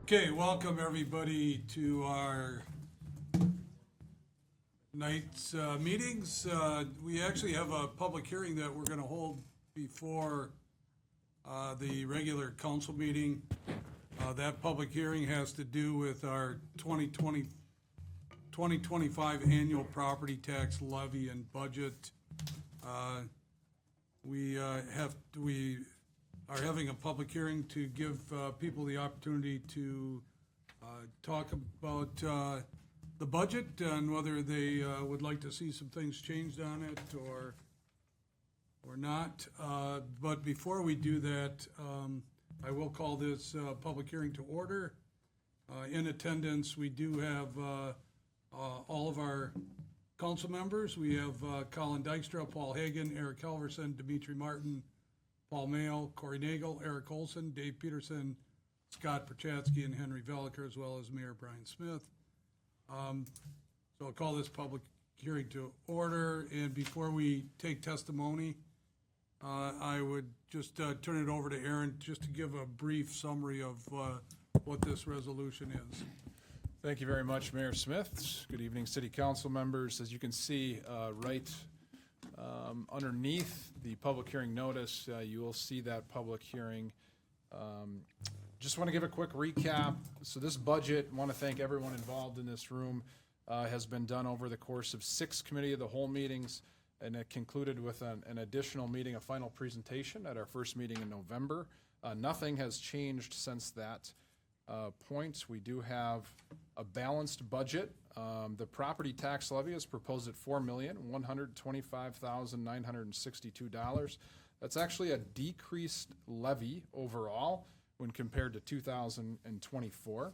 Okay, welcome everybody to our night's meetings. We actually have a public hearing that we're going to hold before the regular council meeting. That public hearing has to do with our 2025 annual property tax levy and budget. We are having a public hearing to give people the opportunity to talk about the budget and whether they would like to see some things changed on it or not. But before we do that, I will call this public hearing to order. In attendance, we do have all of our council members. We have Colin Dykstra, Paul Hagan, Eric Halverson, Dimitri Martin, Paul Mayo, Corey Nagel, Eric Olson, Dave Peterson, Scott Perchatsky, and Henry Veliker, as well as Mayor Brian Smith. So I'll call this public hearing to order, and before we take testimony, I would just turn it over to Aaron just to give a brief summary of what this resolution is. Thank you very much, Mayor Smith. Good evening, City Council members. As you can see right underneath the public hearing notice, you will see that public hearing. Just want to give a quick recap. So this budget, I want to thank everyone involved in this room, has been done over the course of 6 committee of the whole meetings, and it concluded with an additional meeting, a final presentation at our first meeting in November. Nothing has changed since that point. We do have a balanced budget. The property tax levy is proposed at $4,125,962. That's actually a decreased levy overall when compared to 2024.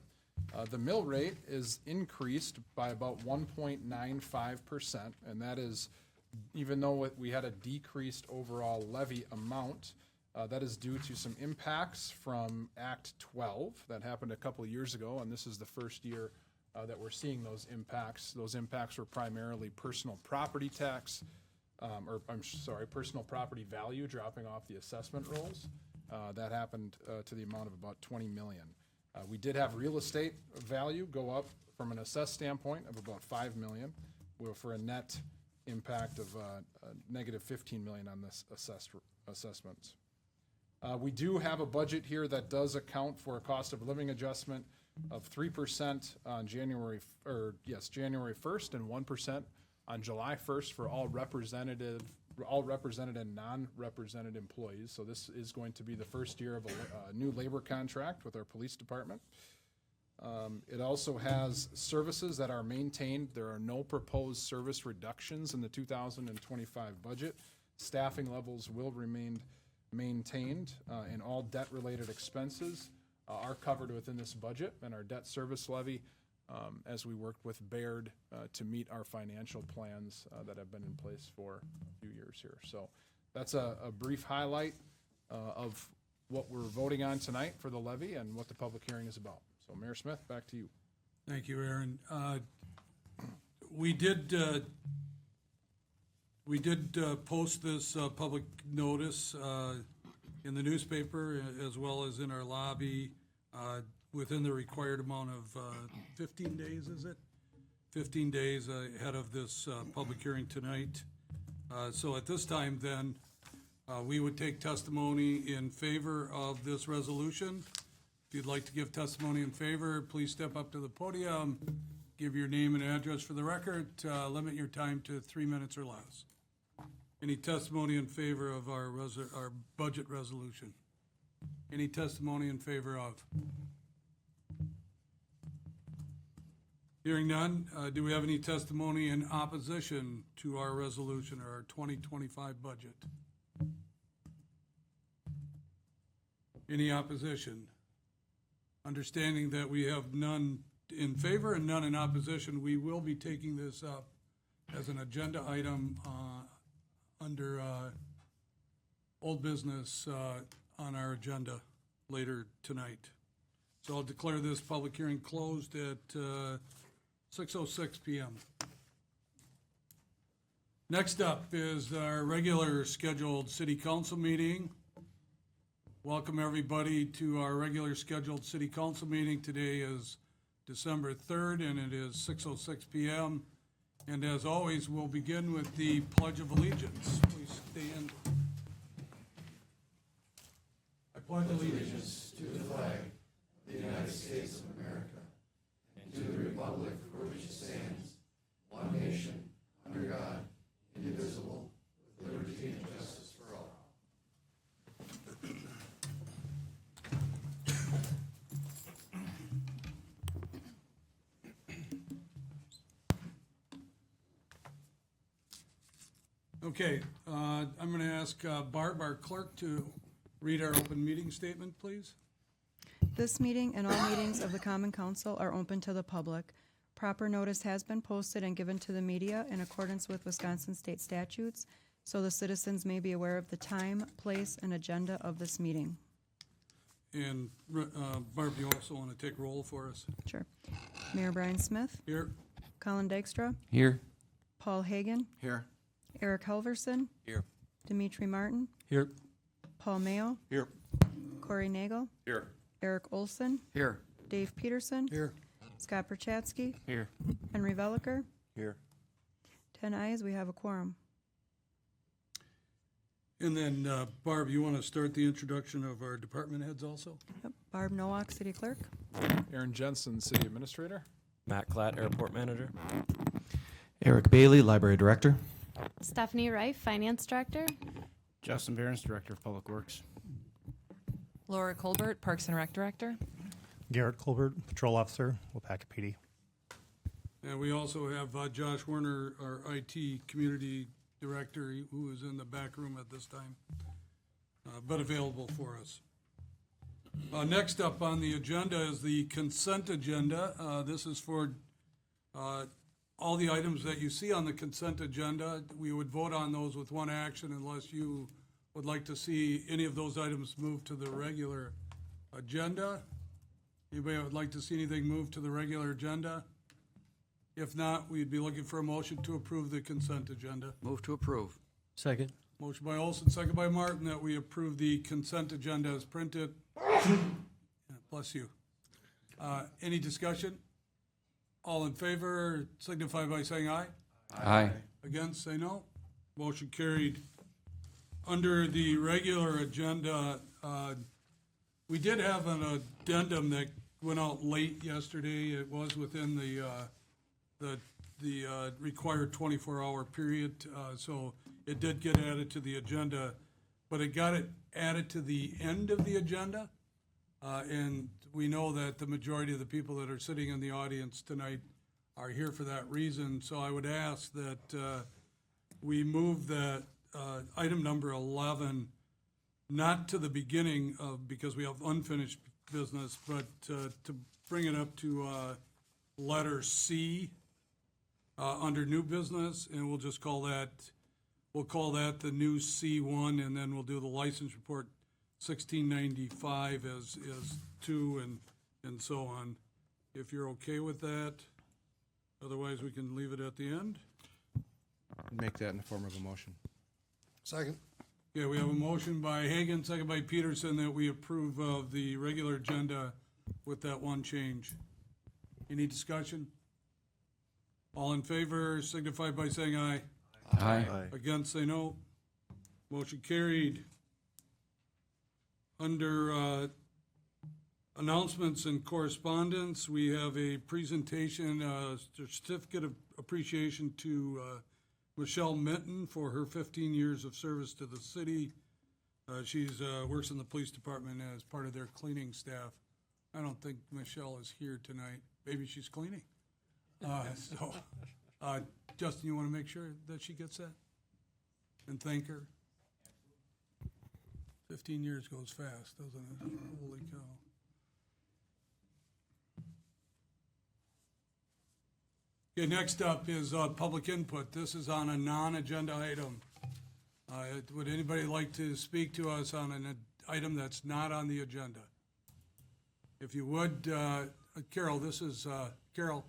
The mill rate is increased by about 1.95%, and that is, even though we had a decreased overall levy amount, that is due to some impacts from Act 12 that happened a couple of years ago, and this is the first year that we're seeing those impacts. Those impacts were primarily personal property tax, personal property value dropping off the assessment rolls. That happened to the amount of about $20 million. We did have real estate value go up from an assessed standpoint of about $5 million, for a net impact of negative $15 million on this assessments. We do have a budget here that does account for a cost of living adjustment of 3% on January 1st and 1% on July 1st for all represented and non-represented employees. So this is going to be the first year of a new labor contract with our police department. It also has services that are maintained. There are no proposed service reductions in the 2025 budget. Staffing levels will remain maintained, and all debt-related expenses are covered within this budget, and our debt service levy, as we worked with Baird to meet our financial plans that have been in place for a few years here. So that's a brief highlight of what we're voting on tonight for the levy and what the public hearing is about. So Mayor Smith, back to you. Thank you, Aaron. We did post this public notice in the newspaper as well as in our lobby within the required amount of 15 days, is it? 15 days ahead of this public hearing tonight. So at this time then, we would take testimony in favor of this resolution. If you'd like to give testimony in favor, please step up to the podium, give your name and address for the record, limit your time to 3 minutes or less. Any testimony in favor of our budget resolution? Any testimony in favor of? Hearing none, do we have any testimony in opposition to our resolution or our 2025 budget? Any opposition? Understanding that we have none in favor and none in opposition, we will be taking this up as an agenda item under old business on our agenda later tonight. So I'll declare this public hearing closed at 6:06 p.m. Next up is our regular scheduled city council meeting. Welcome everybody to our regular scheduled city council meeting. Today is December 3rd and it is 6:06 PM. And as always, we'll begin with the Pledge of Allegiance. Please stand. I pledge allegiance to the flag of the United States of America and to the republic for which it stands, one nation, under God, indivisible, with liberty and justice for all. Okay, I'm going to ask Barb, our clerk, to read our open meeting statement, please. This meeting and all meetings of the Common Council are open to the public. Proper notice has been posted and given to the media in accordance with Wisconsin state statutes, so the citizens may be aware of the time, place, and agenda of this meeting. And Barb, you also want to take roll for us? Sure. Mayor Brian Smith, Here. Colin Dykstra, Here. Paul Hagan, Here. Eric Helverson, Here. Dimitri Martin, Here. Paul Mayo, Here. Corey Nagel, Here. Eric Olson, Here. Dave Peterson, Here. Scott Perchatsky, Here. Henry Veliker. Here. 10 ayes, we have a quorum. And then, Barb, you want to start the introduction of our department heads also? Yep. Barb Nowak, City Clerk. Aaron Jensen, City Administrator. Matt Klatt, Airport Manager. Eric Bailey, Library Director. Stephanie Reif, Finance Director. Justin Behrens, Director of Public Works. Laura Colbert, Parks and Rec Director. Garrett Colbert, Patrol Officer, Waupaca PD. And we also have Josh Werner, our IT Community Director, who is in the back room at this time, but available for us. Next up on the agenda is the consent agenda. This is for all the items that you see on the consent agenda. We would vote on those with one action unless you would like to see any of those items moved to the regular agenda. Anybody would like to see anything moved to the regular agenda? If not, we'd be looking for a motion to approve the consent agenda. Move to approve. Second. Motion by Olson, second by Martin, that we approve the consent agenda as printed. Yeah, bless you. Any discussion? All in favor signify by saying aye. Aye. Against, say no. Motion carried. Under the regular agenda, we did have an addendum that went out late yesterday. It was within the required 24-hour period, so it did get added to the agenda, but it got it added to the end of the agenda, and we know that the majority of the people that are sitting in the audience tonight are here for that reason, so I would ask that we move that item number 11 not to the beginning of, because we have unfinished business, but to bring it up to letter C under new business, and we'll just call that, the new C1, and then we'll do the license report 1695 as 2 and so on. If you're okay with that, otherwise we can leave it at the end. Make that in the form of a motion. Second. Yeah, we have a motion by Hagan, second by Peterson, that we approve of the regular agenda with that one change. Any discussion? All in favor signify by saying aye. Aye. Against, say no. Motion carried. Under announcements and correspondence, we have a presentation, certificate of appreciation to Michelle Minton for her 15 years of service to the city. She's works in the police department as part of their cleaning staff. I don't think Michelle is here tonight. Maybe she's cleaning. Justin, you want to make sure that she gets that? And thank her? 15 years goes fast, doesn't it? Holy cow. Okay, next up is public input. This is on a non-agenda item. Would anybody like to speak to us on an item that's not on the agenda? If you would, Carol, this is, Carol,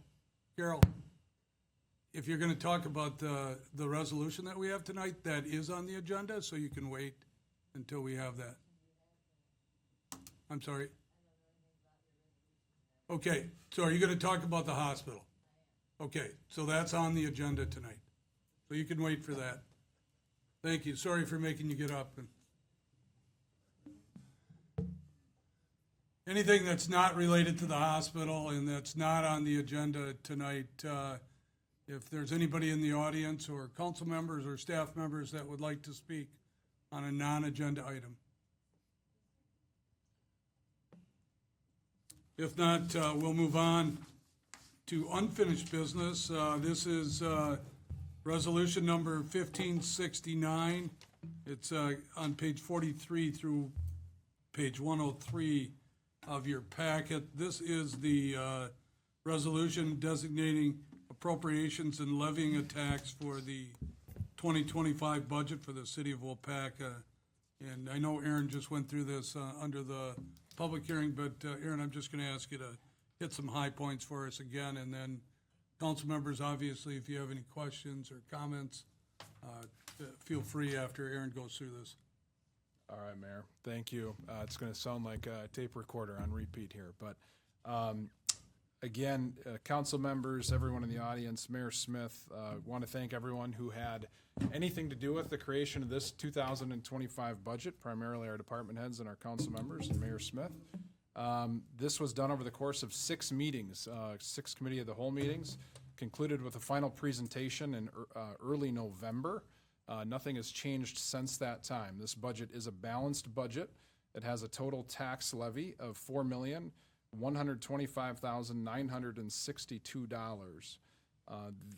if you're going to talk about the resolution that we have tonight, that is on the agenda, so you can wait until we have that. I'm sorry. Okay, so are you gonna talk about the hospital? Okay, so that's on the agenda tonight. So you can wait for that. Thank you. Sorry for making you get up. Anything that's not related to the hospital and that's not on the agenda tonight, if there's anybody in the audience or council members or staff members that would like to speak on a non-agenda item. If not, we'll move on to unfinished business. This is resolution number 1569. It's on page 43 through page 103 of your packet. This is the resolution designating appropriations and levying a tax for the 2025 budget for the city of Waupaca. And I know Aaron just went through this under the public hearing, but Aaron, I'm just going to ask you to hit some high points for us again, and then council members, obviously, if you have any questions or comments, feel free after Aaron goes through this. All right, Mayor. Thank you. It's going to sound like a tape recorder on repeat here, but again, council members, everyone in the audience, Mayor Smith, want to thank everyone who had anything to do with the creation of this 2025 budget, primarily our department heads and our council members and Mayor Smith. This was done over the course of 6 meetings, 6 committee of the whole meetings, concluded with a final presentation in early November. Nothing has changed since that time. This budget is a balanced budget. It has a total tax levy of $4,125,962.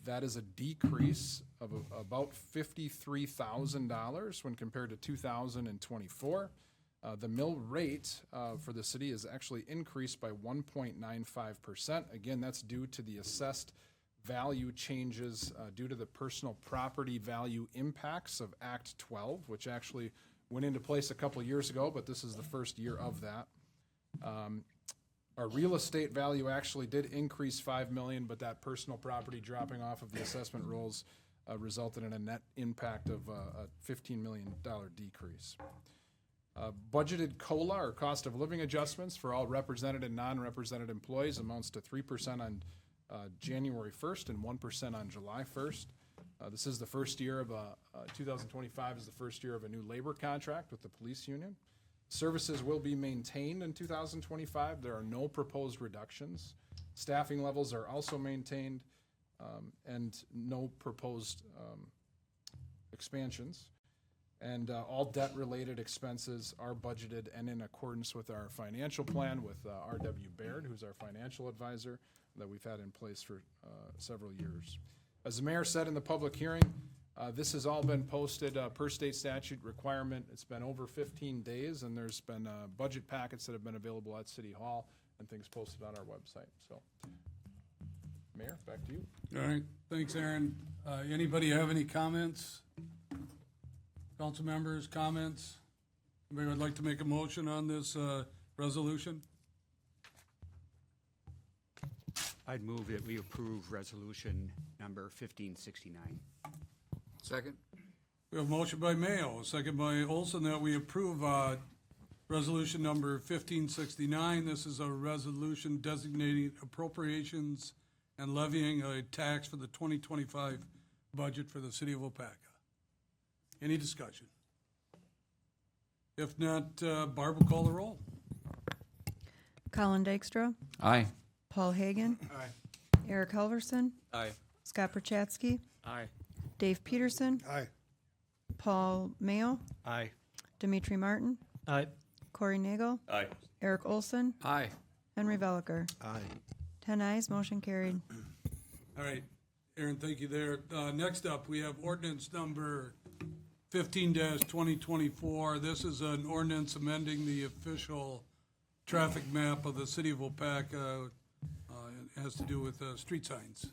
That is a decrease of about $53,000 when compared to 2024. The mill rate for the city is actually increased by 1.95%. Again, that's due to the assessed value changes due to the personal property value impacts of Act 12, which actually went into place a couple of years ago, but this is the first year of that. Our real estate value actually did increase $5 million, but that personal property dropping off of the assessment rolls resulted in a net impact of a $15 million decrease. Budgeted COLA, or cost of living adjustments, for all represented and non-represented employees amounts to 3% on January 1st and 1% on July 1st. This is the first year of 2025 is the first year of a new labor contract with the police union. Services will be maintained in 2025. There are no proposed reductions. Staffing levels are also maintained, and no proposed expansions. And all debt-related expenses are budgeted and in accordance with our financial plan with R.W. Baird, who's our financial advisor that we've had in place for several years. As the mayor said in the public hearing, this has all been posted per state statute requirement. It's been over 15 days, and there's been budget packets that have been available at City Hall and things posted on our website. So, Mayor, back to you. All right, thanks, Aaron. Anybody have any comments? Council members, comments? Anybody would like to make a motion on this resolution? I'd move that we approve resolution number 1569. Second? We have a motion by Mayo, a second by Olson, that we approve resolution number 1569. This is a resolution designating appropriations and levying a tax for the 2025 budget for the city of Waupaca. Any discussion? If not, Barb will call the roll. Colin Dykstra, Aye. Paul Hagan, Aye. Eric Helverson, Aye. Scott Perchatsky, Aye. Dave Peterson, Aye. Paul Mayo, Aye. Dimitri Martin, Aye. Corey Nagel, Aye. Eric Olson, Aye. Henry Veliker. Aye. 10 ayes, motion carried. All right, Aaron, thank you there. Next up, we have ordinance number 15-2024. This is an ordinance amending the official traffic map of the city of Waupaca. It has to do with street signs.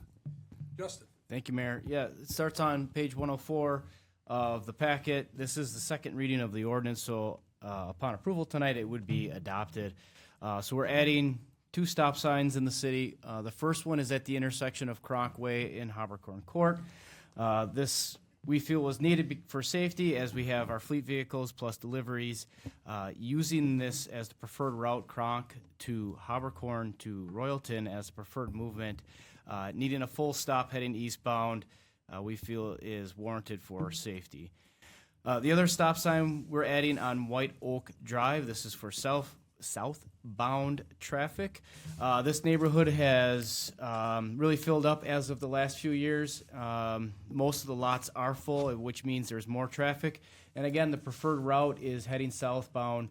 Justin. Thank you, Mayor. Yeah, it starts on page 104 of the packet. This is the second reading of the ordinance, so upon approval tonight, it would be adopted. So we're adding 2 stop signs in the city. The first one is at the intersection of Cronk Way and Habercorn Court. This we feel was needed for safety as we have our fleet vehicles plus deliveries. Using this as the preferred route, Kronk to Habercorn to Royalton as the preferred movement, needing a full stop heading eastbound, we feel is warranted for safety. The other stop sign we're adding on White Oak Drive, this is for southbound traffic. This neighborhood has really filled up as of the last few years. Most of the lots are full, which means there's more traffic. And again, the preferred route is heading southbound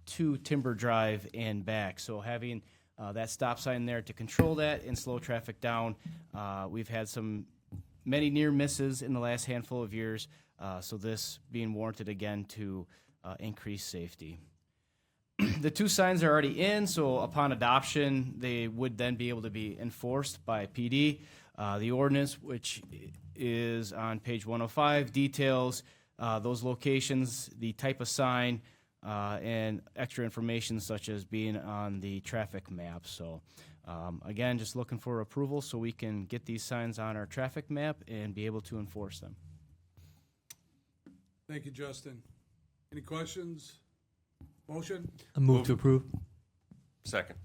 to Timber Drive and back. So having that stop sign there to control that and slow traffic down. We've had many near misses in the last handful of years. So this being warranted again to increase safety. The two signs are already in, so upon adoption, they would then be able to be enforced by PD. The ordinance, which is on page 105, details those locations, the type of sign, and extra information such as being on the traffic map. So again, just looking for approval so we can get these signs on our traffic map and be able to enforce them. Thank you, Justin. Any questions? Motion? A move to approve. Second.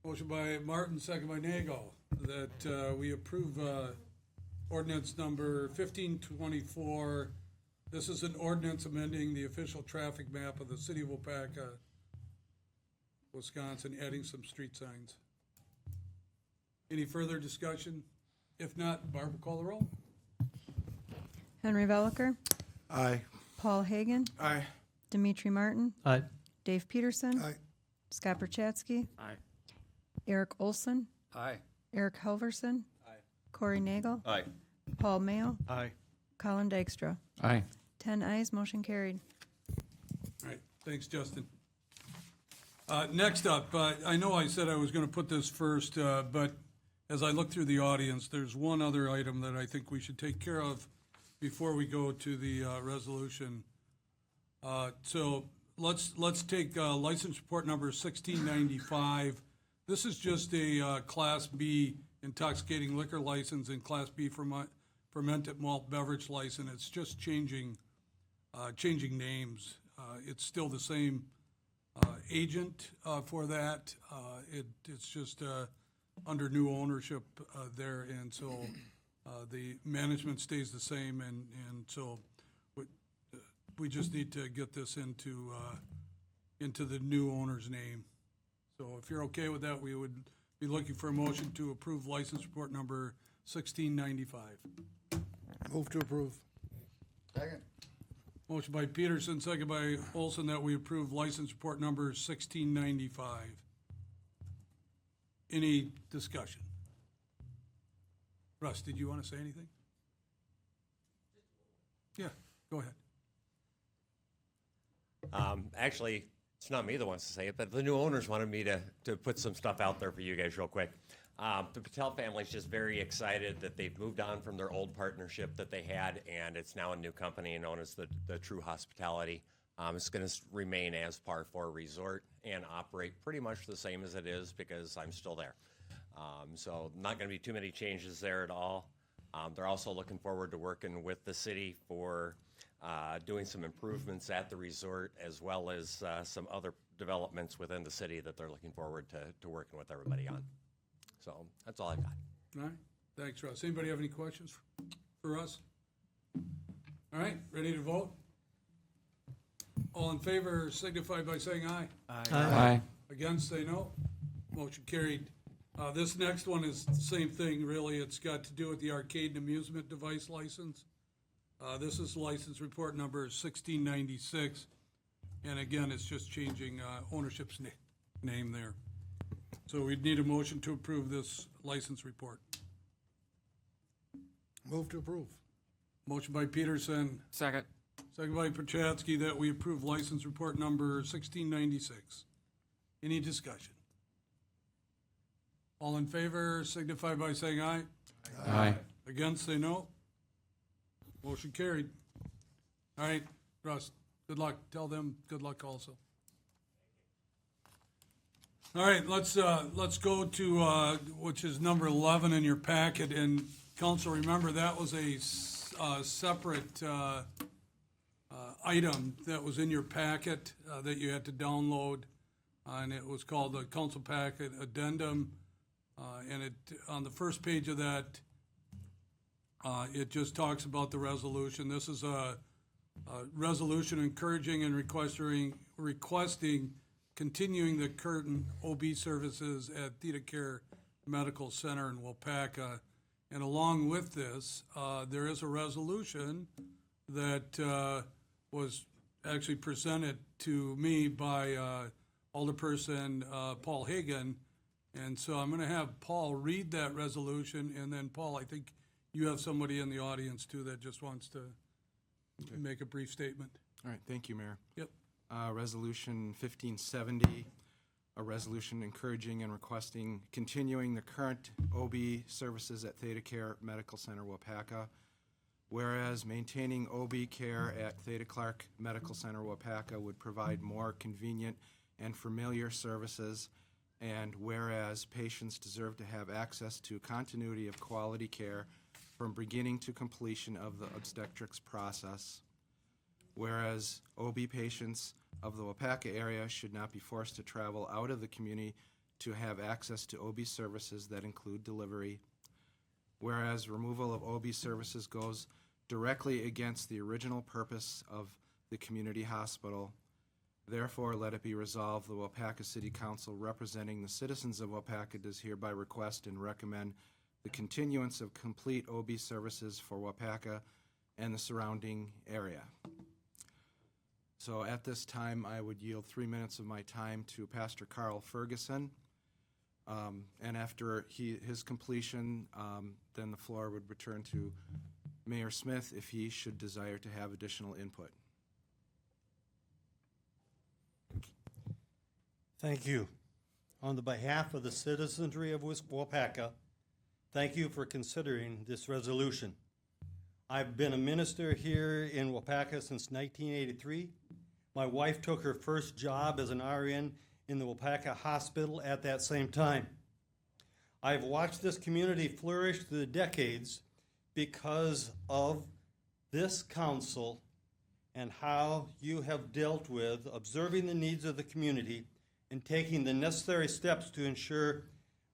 Motion by Martin, second by Nagel, that we approve ordinance number 1524. This is an ordinance amending the official traffic map of the city of Waupaca, Wisconsin, adding some street signs. Any further discussion? If not, Barb will call the roll. Henry Veliker, Aye. Paul Hagan, Aye. Dimitri Martin, Aye. Dave Peterson, Aye. Scott Perchatsky, Aye. Eric Olson, Aye. Eric Helverson, Corey Nagel, Aye. Paul Mayo, Aye. Colin Dykstra. Aye. 10 ayes, motion carried. All right, thanks, Justin. Next up, I know I said I was going to put this first, but as I look through the audience, there's one other item that I think we should take care of before we go to the resolution. So let's take license report number 1695. This is just a Class B intoxicating liquor license and Class B fermented malt beverage license. It's just changing names. It's still the same agent for that. It's just under new ownership there, and so the management stays the same, and so we just need to get this into the new owner's name. So if you're okay with that, we would be looking for a motion to approve license report number 1695. Move to approve. Second. Motion by Peterson, second by Olson, that we approve license report number 1695. Any discussion? Russ, did you want to say anything? Yeah, go ahead. Actually, it's not me that wants to say it, but the new owners wanted me to put some stuff out there for you guys real quick. The Patel family's just very excited that they've moved on from their old partnership that they had, and it's now a new company known as the True Hospitality. It's going to remain as Par 4 Resort and operate pretty much the same as it is because I'm still there. So not going to be too many changes there at all. They're also looking forward to working with the city for doing some improvements at the resort, as well as some other developments within the city that they're looking forward to working with everybody on. So that's all I've got. All right, thanks, Russ. Anybody have any questions for us? All right, ready to vote? All in favor signify by saying aye. Aye. Against, say no. Motion carried. This next one is the same thing, really. It's got to do with the arcade and amusement device license. This is license report number 1696. And again, it's just changing ownership's name there. So we'd need a motion to approve this license report. Move to approve. Motion by Peterson, Second. second by Perchatsky, that we approve license report number 1696. Any discussion? All in favor signify by saying aye. Aye. Against, say no. Motion carried. All right, Russ, good luck. Tell them good luck also. All right, let's go to which is number 11 in your packet. And council, remember that was separate item that was in your packet that you had to download, and it was called the Council Packet Addendum. And it, on the first page of that, it just talks about the resolution. This is a resolution encouraging and requesting continuing the current OB services at Theta Care Medical Center in Waupaca. And along with this, there is a resolution that was actually presented to me by Alderperson Paul Hagan. And so I'm going to have Paul read that resolution, and then, Paul, I think you have somebody in the audience, too, that just wants to make a brief statement. All right, thank you, Mayor. Yep. Resolution 1570, a resolution encouraging and requesting continuing the current OB services at Theta Care Medical Center, Waupaca. Whereas maintaining OB care at Theta Clark Medical Center, Waupaca would provide more convenient and familiar services, and whereas patients deserve to have access to continuity of quality care from beginning to completion of the obstetrics process. Whereas OB patients of the Waupaca area should not be forced to travel out of the community to have access to OB services that include delivery. Whereas removal of OB services goes directly against the original purpose of the community hospital. Therefore, let it be resolved, the Waupaca City Council representing the citizens of Waupaca does hereby request and recommend the continuance of complete OB services for Waupaca and the surrounding area. So at this time, I would yield 3 minutes of my time to Pastor Carl Ferguson. And after his completion, then the floor would return to Mayor Smith if he should desire to have additional input. Thank you. On the behalf of the citizenry of Waupaca, thank you for considering this resolution. I've been a minister here in Waupaca since 1983. My wife took her first job as an RN in the Waupaca Hospital at that same time. I've watched this community flourish through the decades because of this council and how you have dealt with observing the needs of the community and taking the necessary steps to ensure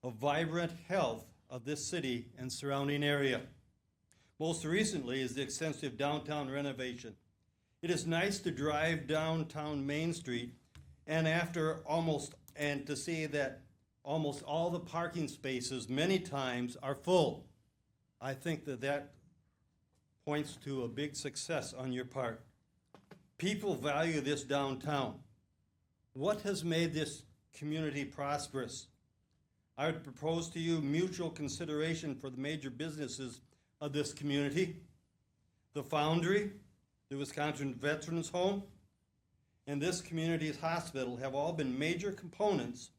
a vibrant health of this city and surrounding area. Most recently is the extensive downtown renovation. It is nice to drive downtown Main Street and to see that almost all the parking spaces many times are full. I think that points to a big success on your part. People value this downtown. What has made this community prosperous? I would propose to you mutual consideration for the major businesses of this community. The Foundry, the Wisconsin Veterans Home, and this community's hospital have all been major components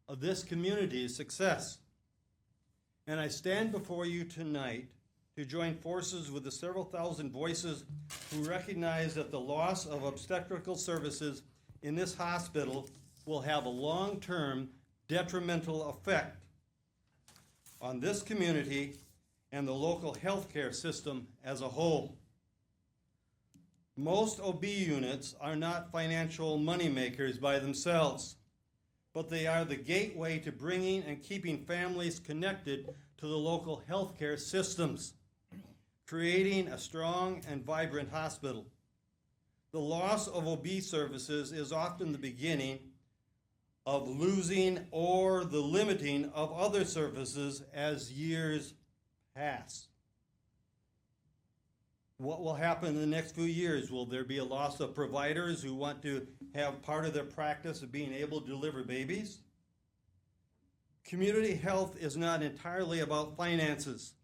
of this community's success. And I stand before you tonight to join forces with the several thousand voices who recognize that the loss of obstetrical services in this hospital will have a long-term detrimental effect on this community and the local healthcare system as a whole. Most OB units are not financial moneymakers by themselves, but they are the gateway to bringing and keeping families connected to the local healthcare systems, creating a strong and vibrant hospital. The loss of OB services is often the beginning of losing or the limiting of other services as years pass. What will happen in the next few years? Will there be a loss of providers who want to have part of their practice of being able to deliver babies? Community health is not entirely about finances.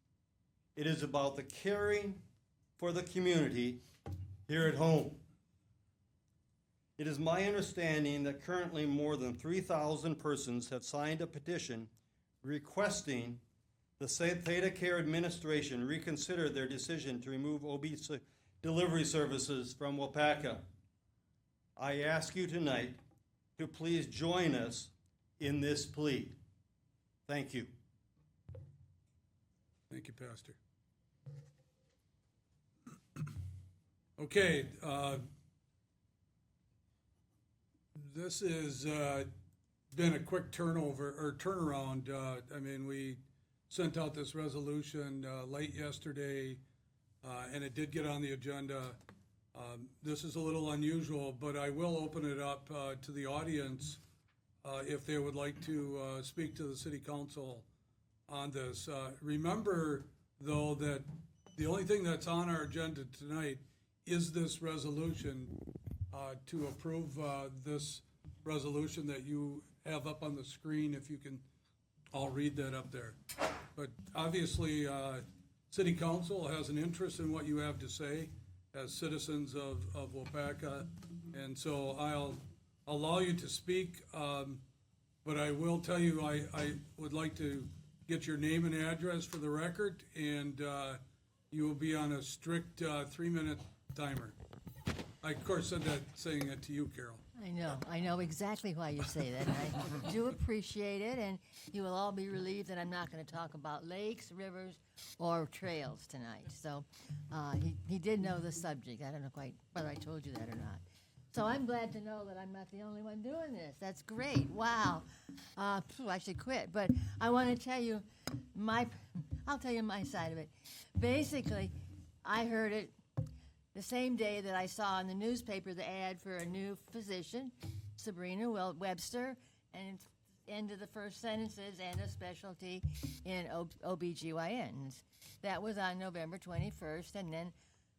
It is about the caring for the community here at home. It is my understanding that currently more than 3,000 persons have signed a petition requesting the Theta Care Administration reconsider their decision to remove OB delivery services from Waupaca. I ask you tonight to please join us in this plea. Thank you. Thank you, Pastor. Okay, this has been a quick turnaround. I mean, we sent out this resolution late yesterday, and it did get on the agenda. This is a little unusual, but I will open it up to the audience if they would like to speak to the city council on this. Remember, though, that the only thing that's on our agenda tonight is this resolution to approve this resolution that you have up on the screen, if you can all read that up there. But obviously, city council has an interest in what you have to say as citizens of Waupaca, and so I'll allow you to speak, but I will tell you, I would like to get your name and address for the record, and you will be on a strict 3-minute timer. I, of course, said that saying it to you, Carol. I know exactly why you say that. I do appreciate it, and you will all be relieved that I'm not going to talk about lakes, rivers, or trails tonight. So he did know the subject. I don't know quite whether I told you that or not. So I'm glad to know that I'm not the only one doing this. That's great. Wow. I should quit. But I want to tell you I'll tell you my side of it. Basically, I heard it the same day that I saw in the newspaper the ad for a new physician, Sabrina Webster, and end of the first sentences, and a specialty in OBGYN. That was on November 21st, and then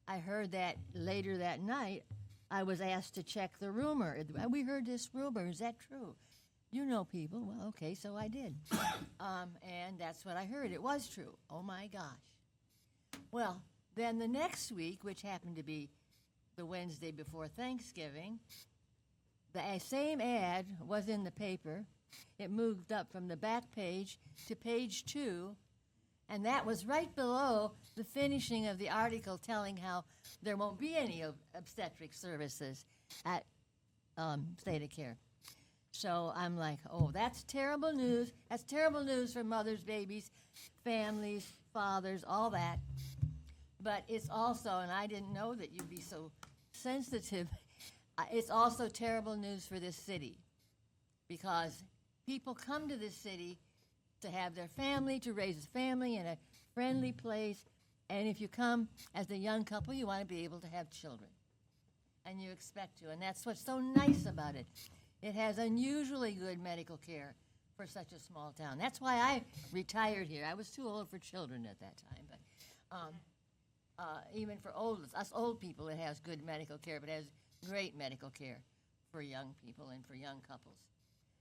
I heard that later that night, I was asked to check the rumor. We heard this rumor. Is that true? You know people. Well, okay, so I did. And that's what I heard. It was true. Oh, my gosh. Well, then the next week, which happened to be the Wednesday before Thanksgiving, the same ad was in the paper. It moved up from the back page to page 2, and that was right below the finishing of the article telling how there won't be any obstetric services at State of Care. So I'm like, oh, that's terrible news. That's terrible news for mothers, babies, families, fathers, all that. But it's also, and I didn't know that you'd be so sensitive, it's also terrible news for this city, because people come to this city to have their family, to raise a family in a friendly place, and if you come as a young couple, you want to be able to have children, and you expect to, and that's what's so nice about it. It has unusually good medical care for such a small town. That's why I retired here. I was too old for children at that time, but even for us old people, it has good medical care, but it has great medical care for young people and for young couples.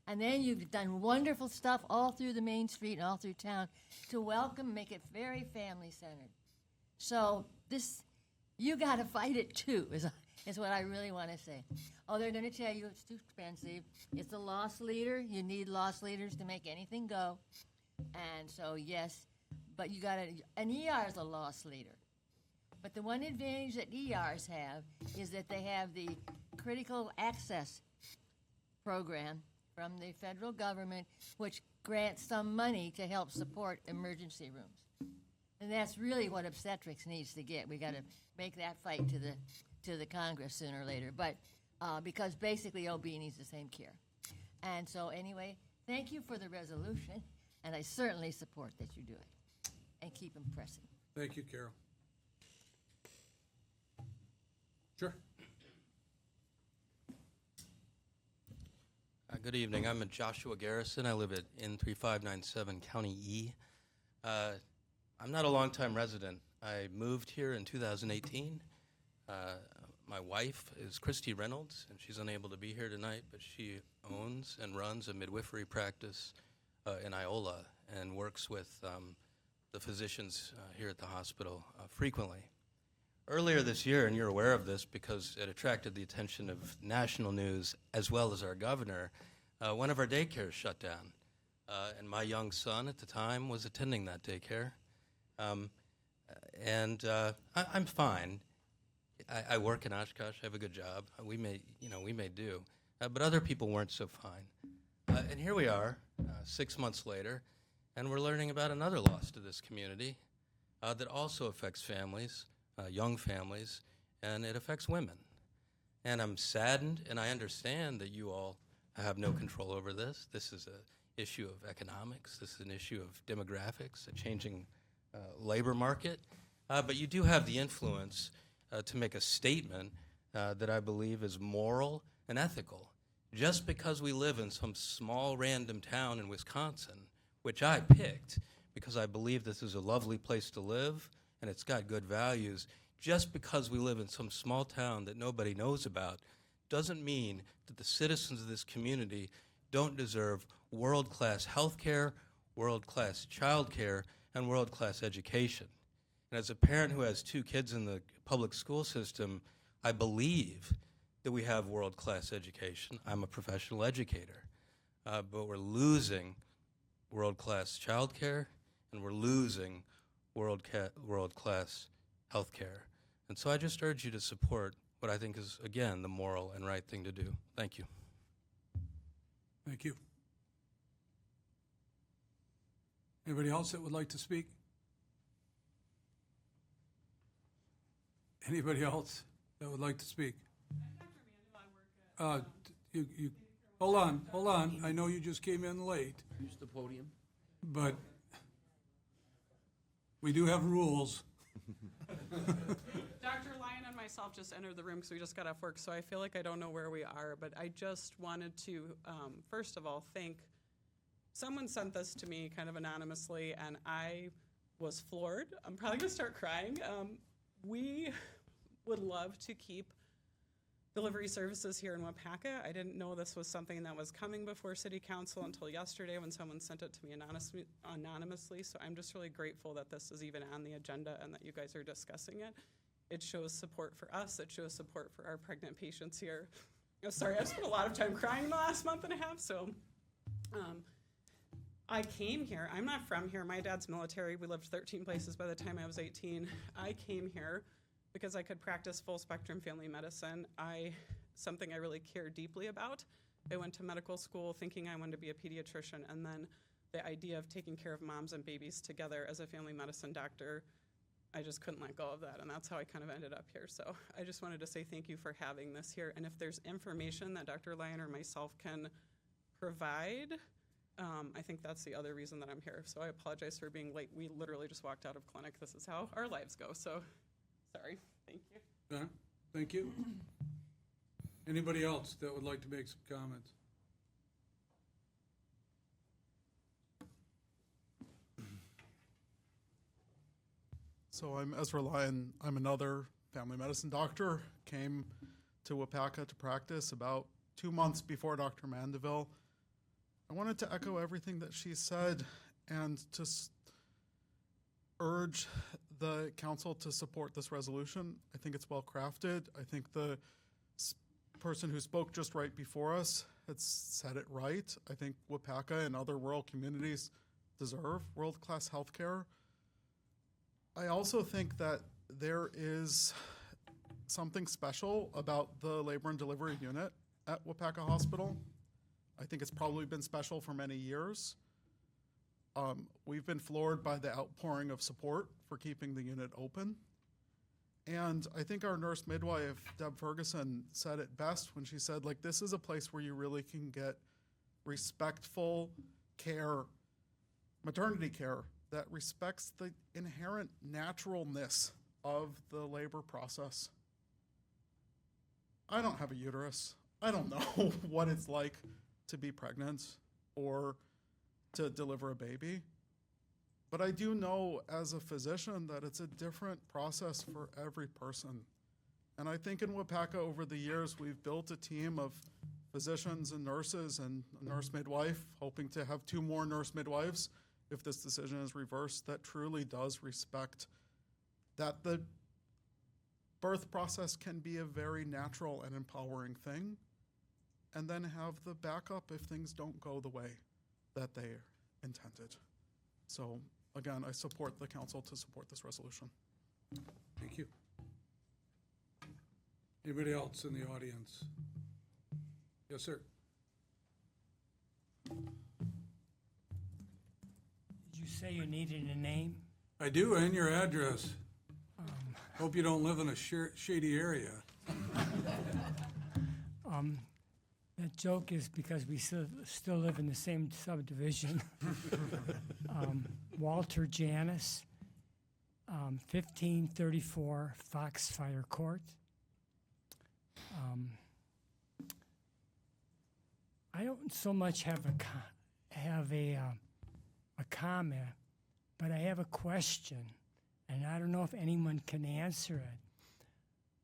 And then you've done wonderful stuff all through the main street and all through town to welcome, make it very family-centered. So you got to fight it too, is what I really want to say. Oh, they're going to tell you it's too expensive. It's a loss leader. You need loss leaders to make anything go. And so, yes, but you got to, an ER is a loss leader. But the one advantage that ERs have is that they have the critical access program from the federal government, which grants some money to help support emergency rooms. And that's really what obstetrics needs to get. We got to make that fight to the Congress sooner or later. But because basically OB needs the same care. And so anyway, thank you for the resolution, and I certainly support that you do it. And keep them pressing. Thank you, Carol. Sure. Good evening. I'm Joshua Garrison. I live at N3597 County E. I'm not a longtime resident. I moved here in 2018. My wife is Christy Reynolds, and she's unable to be here tonight, but she owns and runs a midwifery practice in Iola and works with the physicians here at the hospital frequently. Earlier this year, and you're aware of this because it attracted the attention of national news as well as our governor, one of our daycares shut down. And my young son at the time was attending that daycare. I'm fine. I work in Oshkosh. I have a good job. We may do. But other people weren't so fine. And here we are, 6 months later, and we're learning about another loss to this community that also affects families, young families, and it affects women. And I'm saddened, and I understand that you all have no control over this. This is an issue of economics. This is an issue of demographics, a changing labor market. But you do have the influence to make a statement that I believe is moral and ethical. Just because we live in some small random town in Wisconsin, which I picked because I believe this is a lovely place to live and it's got good values, just because we live in some small town that nobody knows about doesn't mean that the citizens of this community don't deserve world-class health care, world-class child care, and world-class education. And as a parent who has 2 kids in the public school system, I believe that we have world-class education. I'm a professional educator. But we're losing world-class child care, and we're losing world-class health care. And so I just urge you to support what I think is, again, the moral and right thing to do. Thank you. Thank you. Anybody else that would like to speak? Anybody else that would like to speak? You, hold on. I know you just came in late, Use the podium. but we do have rules. Dr. Lyon and myself just entered the room because we just got off work, so I feel like I don't know where we are, but I just wanted to, first of all, thank, someone sent this to me kind of anonymously, and I was floored. I'm probably going to start crying. We would love to keep delivery services here in Waupaca. I didn't know this was something that was coming before City Council until yesterday when someone sent it to me anonymously. So I'm just really grateful that this is even on the agenda and that you guys are discussing it. It shows support for us. It shows support for our pregnant patients here. Oh, sorry, I've spent a lot of time crying in the last month and a half. So I came here. I'm not from here. My dad's military. We lived 13 places by the time I was 18. I came here because I could practice full spectrum family medicine. Something I really care deeply about. I went to medical school thinking I wanted to be a pediatrician, and then the idea of taking care of moms and babies together as a family medicine doctor, I just couldn't let go of that, and that's how I kind of ended up here. So I just wanted to say thank you for having this here, and if there's information that Dr. Lyon or myself can provide, I think that's the other reason that I'm here. So I apologize for being late. We literally just walked out of clinic. This is how our lives go, so sorry. Thank you. Don, thank you. Anybody else that would like to make some comments? So I'm Ezra Lyon. I'm another family medicine doctor. Came to Waupaca to practice about 2 months before Dr. Mandeville. I wanted to echo everything that she said and to urge the council to support this resolution. I think it's well crafted. I think the person who spoke just right before us had said it right. I think Waupaca and other rural communities deserve world-class health care. I also think that there is something special about the labor and delivery unit at Waupaca Hospital. I think it's probably been special for many years. We've been floored by the outpouring of support for keeping the unit open. And I think our nurse midwife, Deb Ferguson, said it best when she said, like, this is a place where you really can get respectful care, maternity care, that respects the inherent naturalness of the labor process. I don't have a uterus. I don't know what it's like to be pregnant or to deliver a baby. But I do know as a physician that it's a different process for every person. And I think in Waupaca over the years, we've built a team of physicians and nurses and a nurse midwife, hoping to have 2 more nurse midwives if this decision is reversed, that truly does respect that the birth process can be a very natural and empowering thing, and then have the backup if things don't go the way that they intended. So again, I support the council to support this resolution. Thank you. Anybody else in the audience? Yes, sir. Did you say you needed a name? I do, and your address. Hope you don't live in a shady area. That joke is because we still live in the same subdivision. Walter Janis, 1534 Foxfire Court. I don't so much have a comment, but I have a question, and I don't know if anyone can answer it.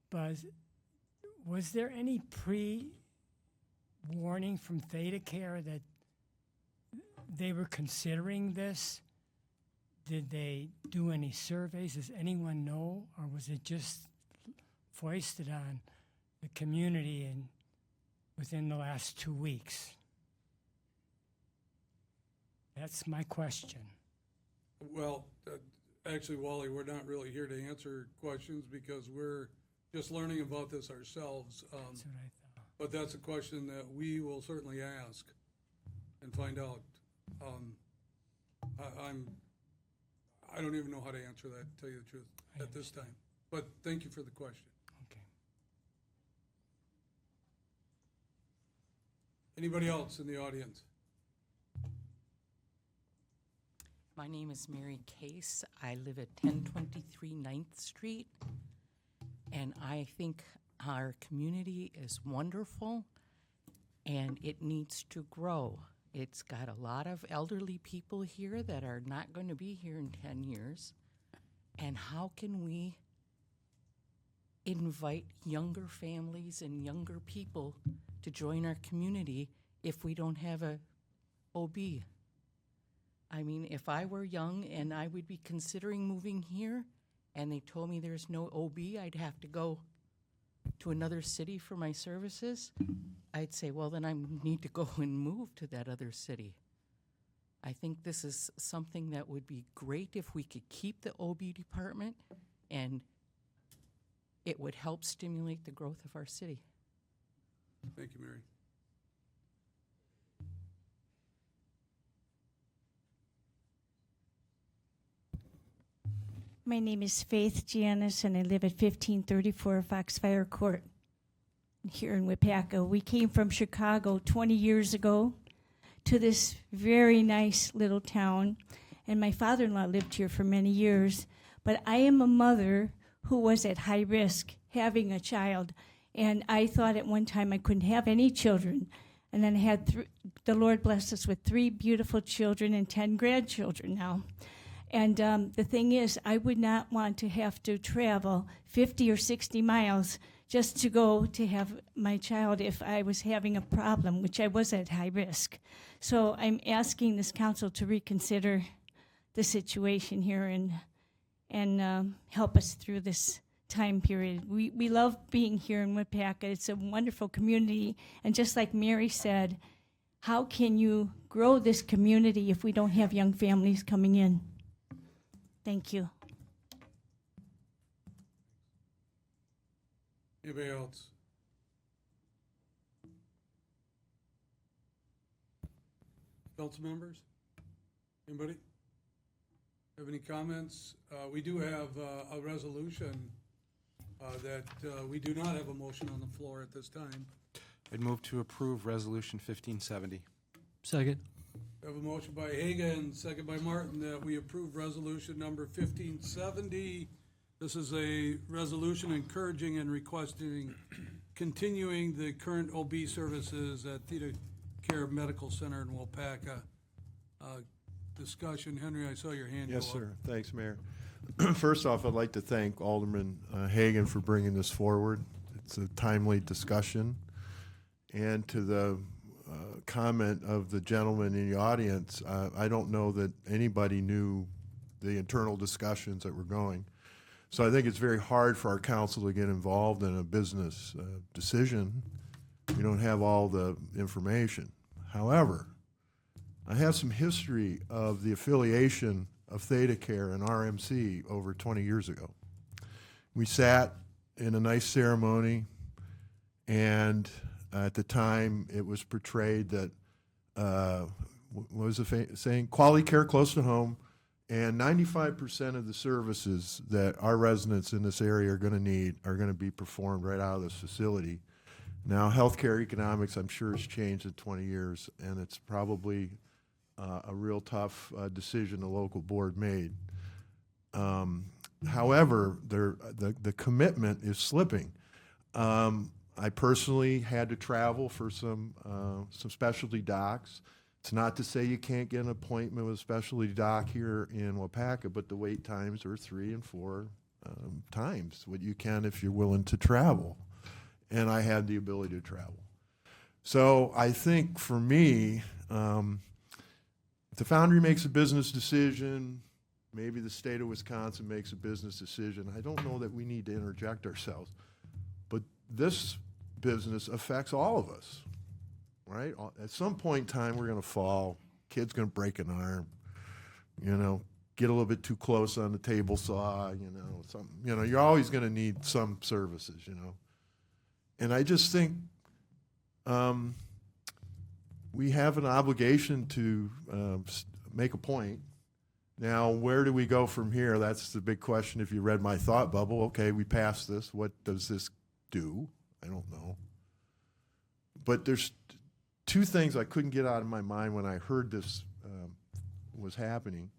But was there any warning from Theta Care that they were considering this? Did they do any surveys? Does anyone know? Or was it just foisted on the community within the last 2 weeks? That's my question. Well, actually, Wally, we're not really here to answer questions because we're just learning about this ourselves. That's what I thought. But that's a question that we will certainly ask and find out. I don't even know how to answer that, to tell you the truth, at this time. But thank you for the question. Okay. Anybody else in the audience? My name is Mary Case. I live at 1023 9th Street, and I think our community is wonderful, and it needs to grow. It's got a lot of elderly people here that are not going to be here in 10 years, and how can we invite younger families and younger people to join our community if we don't have a OB? I mean, if I were young and I would be considering moving here and they told me there's no OB, I'd have to go to another city for my services, I'd say, well, then I need to go and move to that other city. I think this is something that would be great if we could keep the OB department, and it would help stimulate the growth of our city. Thank you, Mary. My name is Faith Janis, and I live at 1534 Foxfire Court here in Waupaca. We came from Chicago 20 years ago to this very nice little town, and my father-in-law lived here for many years. But I am a mother who was at high risk having a child, and I thought at one time I couldn't have any children. And then I had the Lord blessed us with 3 beautiful children and 10 grandchildren now. And the thing is, I would not want to have to travel 50 or 60 miles just to go to have my child if I was having a problem, which I was at high risk. So I'm asking this council to reconsider the situation here and help us through this time period. We love being here in Waupaca. It's a wonderful community. And just like Mary said, how can you grow this community if we don't have young families coming in? Thank you. Anybody else? Council members? Anybody? Have any comments? We do have a resolution that we do not have a motion on the floor at this time. I'd move to approve Resolution 1570. Second. We have a motion by Hagan, second by Martin, that we approve resolution number 1570. This is a resolution encouraging and requesting continuing the current OB services at Theta Care Medical Center in Waupaca. Discussion. Henry, I saw your hand go up. Yes, sir. Thanks, Mayor. First off, I'd like to thank Alderman Hagan for bringing this forward. It's a timely discussion. And to the comment of the gentleman in the audience, I don't know that anybody knew the internal discussions that were going. So I think it's very hard for our council to get involved in a business decision. We don't have all the information. However, I have some history of the affiliation of Theta Care and RMC over 20 years ago. We sat in a nice ceremony, and at the time it was portrayed that, what was the saying? Quality care close to home And 95% of the services that our residents in this area are going to need are going to be performed right out of this facility. Now, healthcare economics, I'm sure, has changed in 20 years, and it's probably a real tough decision the local board made. However, the commitment is slipping. I personally had to travel for some specialty docs. It's not to say you can't get an appointment with a specialty doc here in Waupaca, but the wait times are 3 and 4 times what you can if you're willing to travel. And I had the ability to travel. So I think for me, if the Foundry makes a business decision, maybe the state of Wisconsin makes a business decision, I don't know that we need to interject ourselves. But this business affects all of us, right? At some point in time, we're going to fall. Kid's going to break an arm, get a little bit too close on the table saw, something. You're always going to need some services, And I just think we have an obligation to make a point. Now, where do we go from here? That's the big question. If you read my thought bubble, okay, we passed this. What does this do? I don't know. But there's two things I couldn't get out of my mind when I heard this was happening.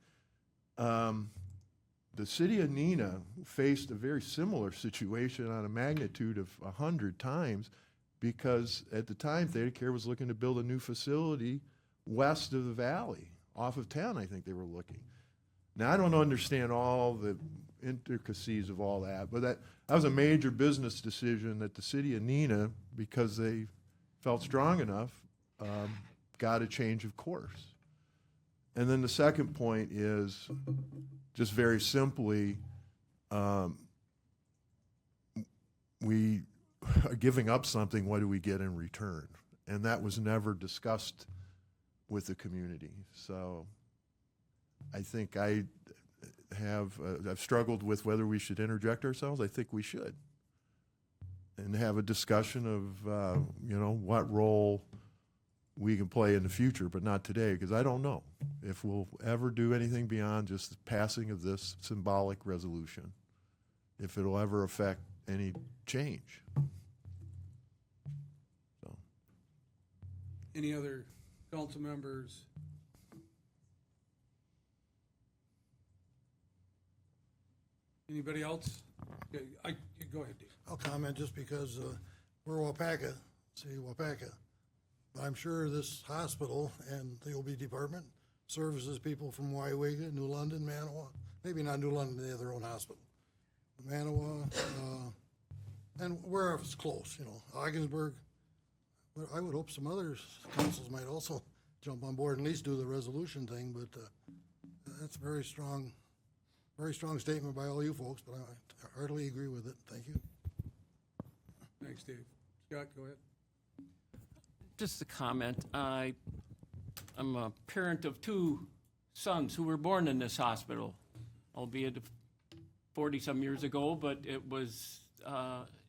The city of Neenah faced a very similar situation on a magnitude of 100 times because at the time ThedaCare was looking to build a new facility west of the valley, off of 10, I think they were looking. Now, I don't understand all the intricacies of all that, but that was a major business decision that the city of Neenah, because they felt strong enough, got a change of course. And then the second point is just very simply, we are giving up something, what do we get in return? And that was never discussed with the community. So I think I've struggled with whether we should interject ourselves. I think we should. And have a discussion of, what role we can play in the future, but not today, because I don't know if we'll ever do anything beyond just the passing of this symbolic resolution, if it'll ever affect any change. So. Any other council members? Anybody else? Okay, go ahead, Dave. I'll comment just because we're Waupaca, city of Waupaca. I'm sure this hospital and the OB department services people from Waupaca, New London, Manawa, maybe not New London, they have their own hospital. Manawa, and wherever it's close, Ogdensburg. I would hope some other councils might also jump on board and at least do the resolution thing, but that's a very strong statement by all you folks, but I heartily agree with it. Thank you. Thanks, Dave. Scott, go ahead. Just a comment. I'm a parent of 2 sons who were born in this hospital, albeit 40-some years ago, but it was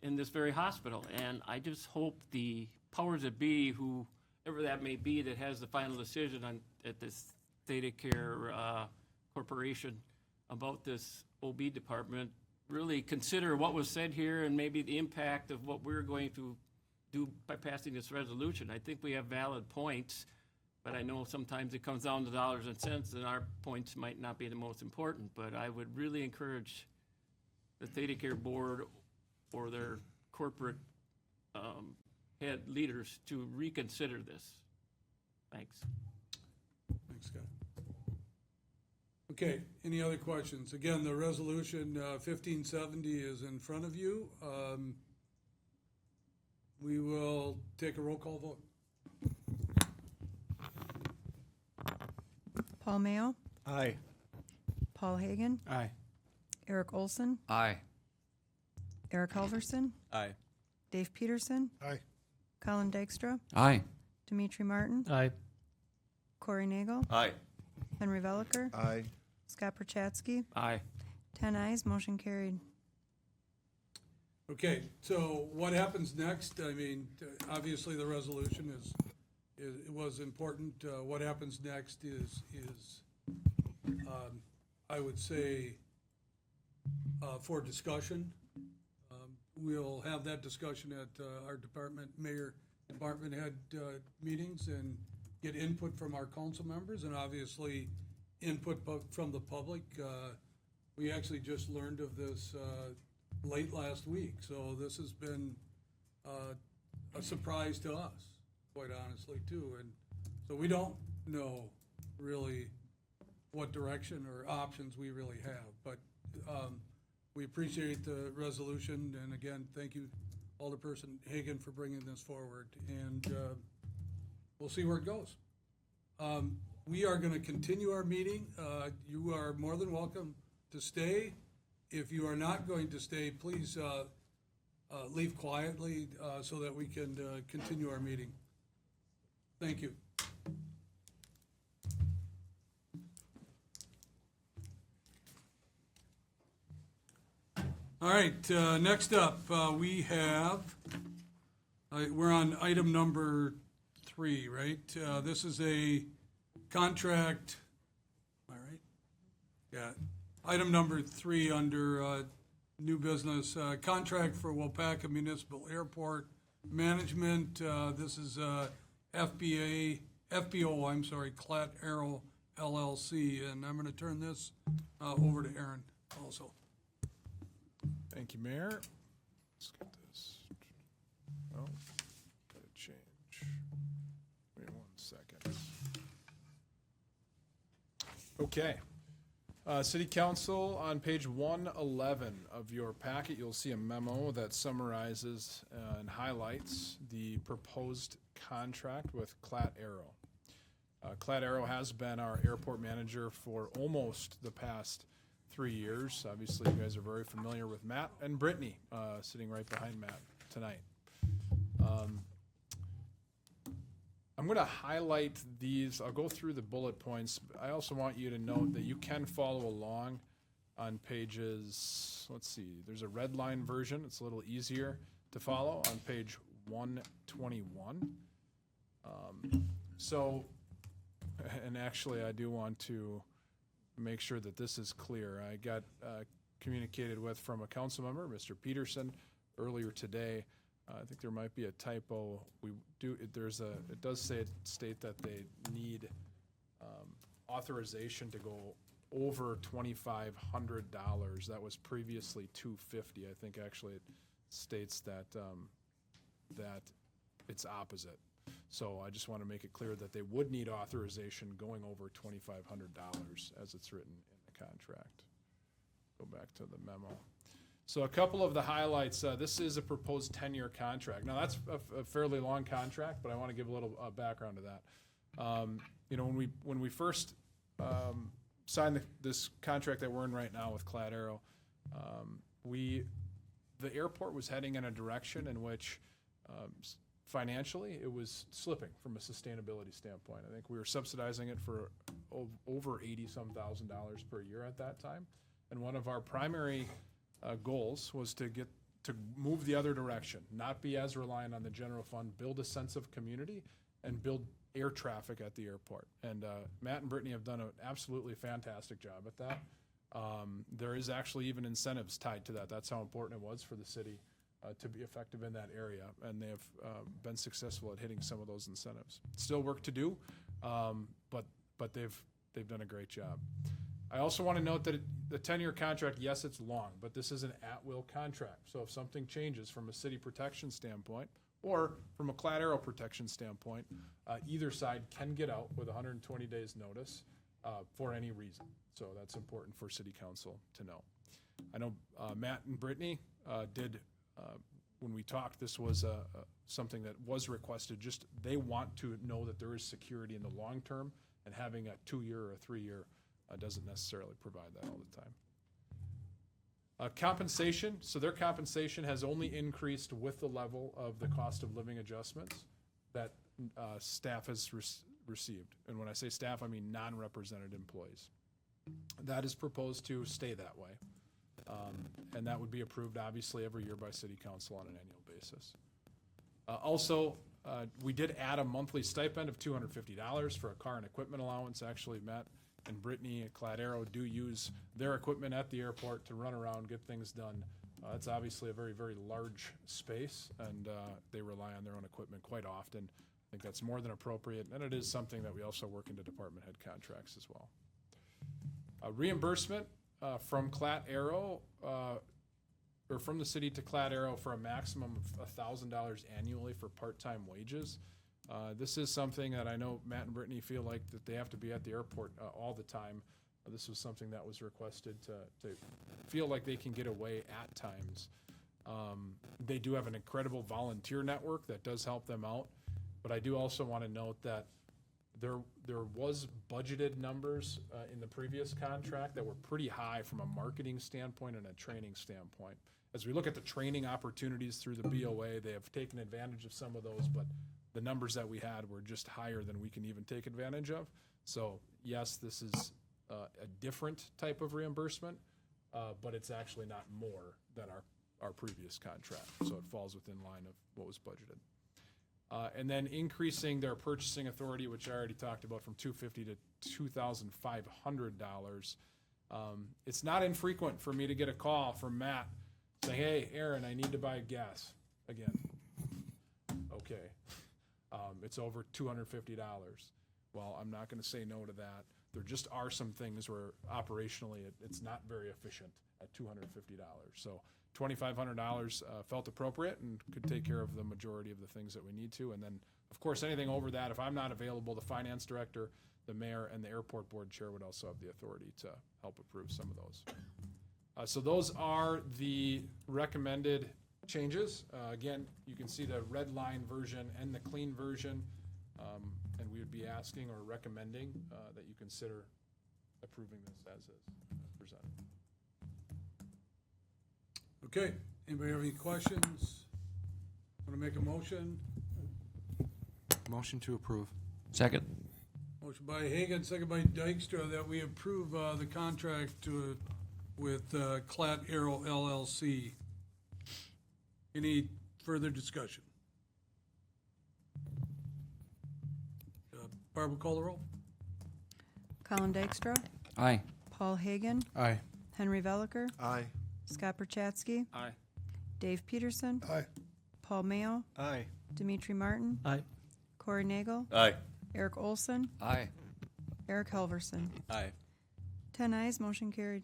in this very hospital. And I just hope the powers that be, whoever that may be, that has the final decision at this ThedaCare corporation about this OB department, really consider what was said here and maybe the impact of what we're going to do by passing this resolution. I think we have valid points, but I know sometimes it comes down to dollars and cents, and our points might not be the most important. But I would really encourage the ThedaCare board or their corporate head leaders to reconsider this. Thanks. Thanks, Scott. Okay, any other questions? Again, the resolution 1570 is in front of you. We will take a roll call vote. Paul Mayo, Aye. Paul Hagan, Aye. Eric Olson, Aye. Eric Halverson, Aye. Dave Peterson, Aye. Colin Dykstra, Aye. Dimitri Martin, Aye. Corey Nagel, Aye. Henry Veliker, Aye. Scott Perchatsky, Aye. 10 ayes, motion carried. Okay, so what happens next? I mean, obviously the resolution it was important. What happens next is I would say, for discussion. We'll have that discussion at our department head meetings and get input from our council members and obviously input from the public. We actually just learned of this late last week, so this has been a surprise to us, quite honestly, too. And so we don't know really what direction or options we really have, but we appreciate the resolution, and again, thank you, Alderperson Hagan, for bringing this forward, and we'll see where it goes. We are going to continue our meeting. You are more than welcome to stay. If you are not going to stay, please leave quietly so that we can continue our meeting. Thank you. All right, next up, we're on item number 3, right? This is a contract, am I right? Yeah. Item number 3 under new business, contract for Waupaca Municipal Airport Management. This is FBO, Clat Arrow LLC, and I'm going to turn this over to Aaron also. Thank you, Mayor. Let's get this. Oh, gotta change. Wait 1 second. Okay. City Council, on page 111 of your packet, you'll see a memo that summarizes and highlights the proposed contract with Clat Arrow. Clat Arrow has been our airport manager for almost the past 3 years. Obviously, you guys are very familiar with Matt and Brittany, sitting right behind Matt tonight. I'm going to highlight these. I'll go through the bullet points. I also want you to note that you can follow along on pages, let's see, there's a red line version. It's a little easier to follow on page 121. And actually, I do want to make sure that this is clear. I got communicated with from a council member, Mr. Peterson, earlier today. I think there might be a typo. It does state that they need authorization to go over $2,500. That was previously $250. I think actually it states that that it's opposite. So I just want to make it clear that they would need authorization going over $2,500 as it's written in the contract. Go back to the memo. So a couple of the highlights, this is a proposed 10-year contract. Now that's a fairly long contract, but I want to give a little background to that. When we first signed this contract that we're in right now with Clat Arrow, the airport was heading in a direction in which financially, it was slipping from a sustainability standpoint. I think we were subsidizing it for over $80-some thousand per year at that time. And one of our primary goals was to move the other direction, not be as reliant on the general fund, build a sense of community, and build air traffic at the airport. And Matt and Brittany have done an absolutely fantastic job at that. There is actually even incentives tied to that. That's how important it was for the city to be effective in that area, and they have been successful at hitting some of those incentives. Still work to do, but they've done a great job. I also want to note that the 10-year contract, yes, it's long, but this is an at-will contract. So if something changes from a city protection standpoint or from a Clat Arrow protection standpoint, either side can get out with 120 days notice for any reason. So that's important for City Council to know. I know Matt and Brittany did. When we talked, this was something that was requested. Just they want to know that there is security in the long term, and having a 2-year or a 3-year doesn't necessarily provide that all the time. Compensation. So their compensation has only increased with the level of the cost of living adjustments that staff has received. And when I say staff, I mean non-represented employees. That is proposed to stay that way. And that would be approved, obviously, every year by City Council on an annual basis. Also, we did add a monthly stipend of $250 for a car and equipment allowance. Actually, Matt and Brittany and Clad Arrow do use their equipment at the airport to run around, get things done. It's obviously a very, very large space, and they rely on their own equipment quite often. I think that's more than appropriate, and it is something that we also work into department head contracts as well. Reimbursement from Clad Arrow, or from the city to Clad Arrow for a maximum of $1,000 annually for part-time wages. This is something that I know Matt and Brittany feel like that they have to be at the airport all the time. This was something that was requested to feel like they can get away at times. They do have an incredible volunteer network that does help them out, but I do also want to note that there was budgeted numbers in the previous contract that were pretty high from a marketing standpoint and a training standpoint. As we look at the training opportunities through the BOA, they have taken advantage of some of those, but the numbers that we had were just higher than we can even take advantage of. So yes, this is a different type of reimbursement, but it's actually not more than our previous contract. So it falls within line of what was budgeted. And then increasing their purchasing authority, which I already talked about, from $250 to $2,500. It's not infrequent for me to get a call from Matt saying, "Hey, Aaron, I need to buy gas again." Okay. It's over $250. Well, I'm not going to say no to that. There just are some things where operationally it's not very efficient at $250. So $2,500 felt appropriate and could take care of the majority of the things that we need to. And then, of course, anything over that, if I'm not available, the finance director, the mayor, and the airport board chair would also have the authority to help approve some of those. So those are the recommended changes. Again, you can see the red line version and the clean version, and we would be asking or recommending that you consider approving this as is presented. Okay, anybody have any questions? Want to make a motion? Motion to approve. Second. Motion by Hagan, second by Dykstra, that we approve the contract with Clad Arrow LLC. Any further discussion? Barbara, call the roll. Colin Dykstra. Aye. Paul Hagan. Aye. Henry Veliker. Aye. Scott Perchatsky. Aye. Dave Peterson. Aye. Paul Mayo. Aye. Dimitri Martin. Aye. Corey Nagel. Aye. Eric Olson. Aye. Eric Helverson. Aye. 10 ayes, motion carried.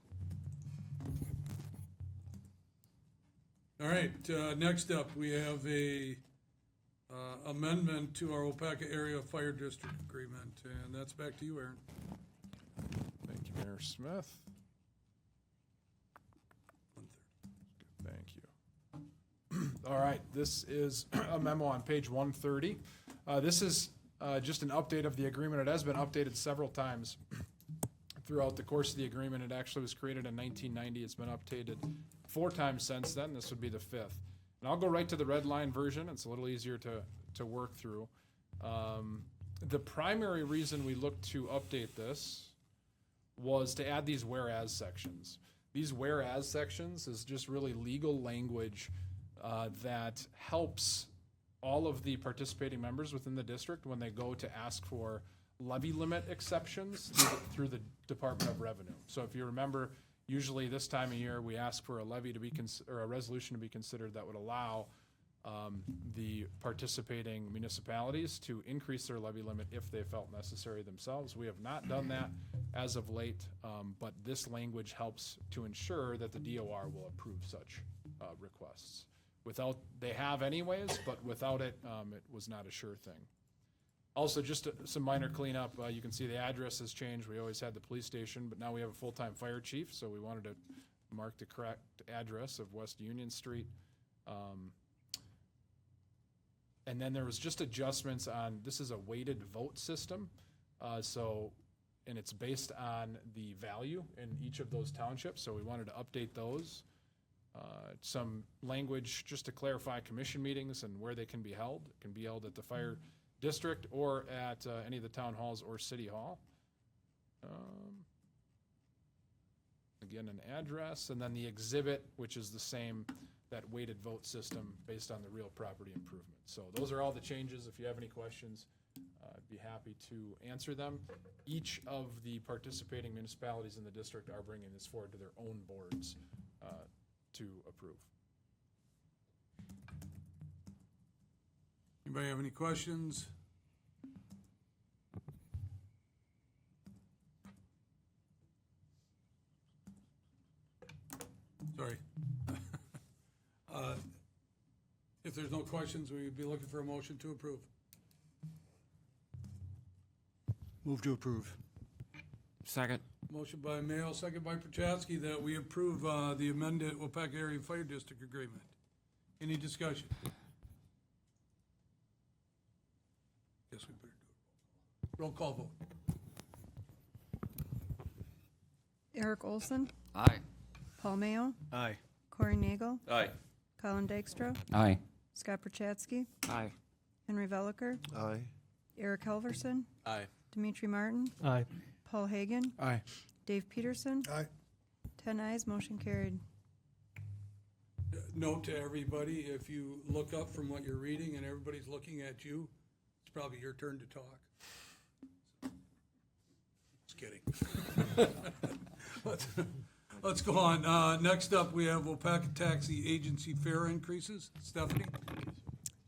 All right, next up, we have a amendment to our Waupaca Area Fire District Agreement, and that's back to you, Aaron. Thank you, Mayor Smith. Thank you. All right, this is a memo on page 130. This is just an update of the agreement. It has been updated several times throughout the course of the agreement. It actually was created in 1990. It's been updated 4 times since then. This would be the 5th. And I'll go right to the red line version. It's a little easier to work through. The primary reason we looked to update this was to add these whereas sections. These whereas sections is just really legal language that helps all of the participating members within the district when they go to ask for levy limit exceptions through the Department of Revenue. So if you remember, usually this time of year, we ask for a levy to be or a resolution to be considered that would allow the participating municipalities to increase their levy limit if they felt necessary themselves. We have not done that as of late, but this language helps to ensure that the DOR will approve such requests. They have anyways, but without it, it was not a sure thing. Also, just some minor cleanup. You can see the address has changed. We always had the police station, but now we have a full-time fire chief, so we wanted to mark the correct address of West Union Street. And then there was just adjustments on, this is a weighted vote system, and it's based on the value in each of those townships, so we wanted to update those. Some language just to clarify commission meetings and where they can be held. It can be held at the fire district or at any of the town halls or city hall. Again, an address, and then the exhibit, which is the same, that weighted vote system based on the real property improvement. So those are all the changes. If you have any questions, I'd be happy to answer them. Each of the participating municipalities in the district are bringing this forward to their own boards to approve. Anybody have any questions? Sorry. If there's no questions, we would be looking for a motion to approve. Move to approve. Second. Motion by Mayo, second by Prochaski, that we approve the amended Waupaca Area Fire District Agreement. Any discussion? Yes, we better do it. Roll call vote. Eric Olson, Aye. Paul Mayo, Aye. Corey Nagel, Aye. Colin Dykstra, Aye. Scott Prochaski, Aye. Henry Veliker, Aye. Eric Helverson, Aye. Dimitri Martin, Aye. Paul Hagan, Aye. Dave Peterson, Aye. 10 ayes, motion carried. Note to everybody, if you look up from what you're reading and everybody's looking at you, it's probably your turn to talk. Just kidding. Let's go on. Next up, we have Waupaca Taxi Agency fare increases. Stephanie?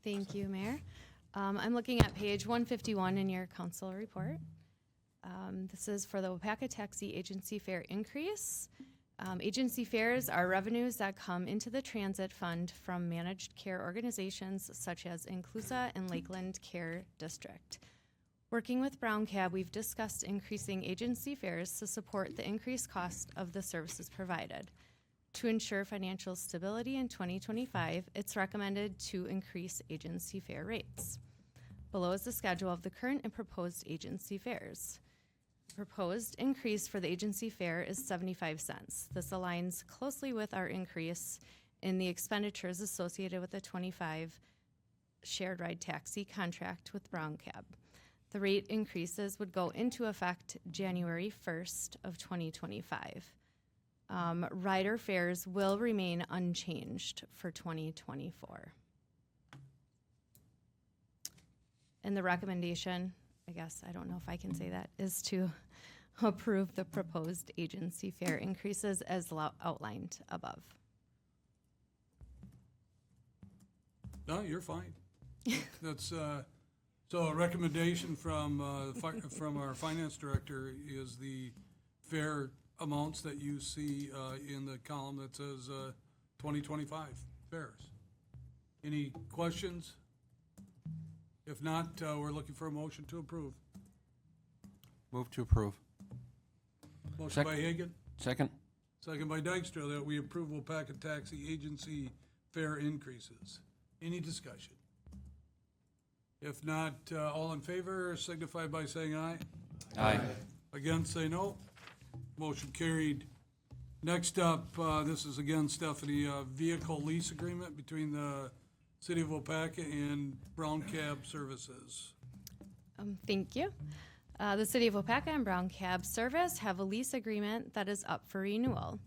Thank you, Mayor. I'm looking at page 151 in your council report. This is for the Waupaca Taxi Agency fare increase. Agency fares are revenues that come into the transit fund from managed care organizations such as Inclusa and Lakeland Care District. Working with Brown Cab, we've discussed increasing agency fares to support the increased cost of the services provided. To ensure financial stability in 2025, it's recommended to increase agency fare rates. Below is the schedule of the current and proposed agency fares. Proposed increase for the agency fare is 75 cents. This aligns closely with our increase in the expenditures associated with the 25 shared ride taxi contract with Brown Cab. The rate increases would go into effect January 1st of 2025. Rider fares will remain unchanged for 2024. And the recommendation, I guess, I don't know if I can say that, is to approve the proposed agency fare increases as outlined above. No, you're fine. That's, so a recommendation from our finance director is the fare amounts that you see in the column that says 2025 fares. Any questions? If not, we're looking for a motion to approve. Move to approve. Motion by Hagan, Second. second by Dykstra, that we approve Waupaca Taxi Agency fare increases. Any discussion? If not, all in favor signify by saying aye. Aye. Against, say no. Motion carried. Next up, this is again, Stephanie, vehicle lease agreement between the City of Waupaca and Brown Cab Services. Thank you. The City of Waupaca and Brown Cab Service have a lease agreement that is up for renewal.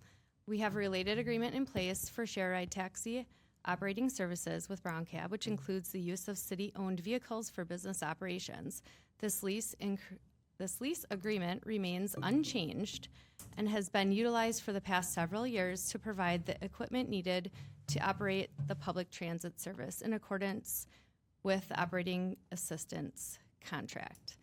We have a related agreement in place for share ride taxi operating services with Brown Cab, which includes the use of city-owned vehicles for business operations. This lease agreement remains unchanged and has been utilized for the past several years to provide the equipment needed to operate the public transit service in accordance with the operating assistance contract.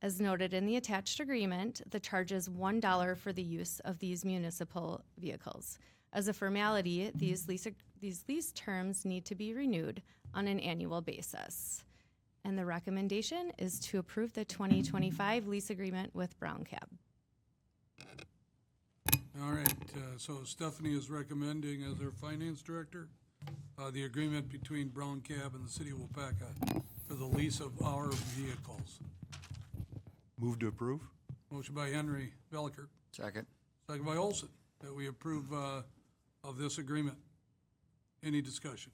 As noted in the attached agreement, the charge is $1 for the use of these municipal vehicles. As a formality, these lease terms need to be renewed on an annual basis. And the recommendation is to approve the 2025 lease agreement with Brown Cab. All right, so Stephanie is recommending as our finance director, the agreement between Brown Cab and the City of Waupaca for the lease of our vehicles. Move to approve. Motion by Henry Veliker, Second. second by Olson, that we approve of this agreement. Any discussion?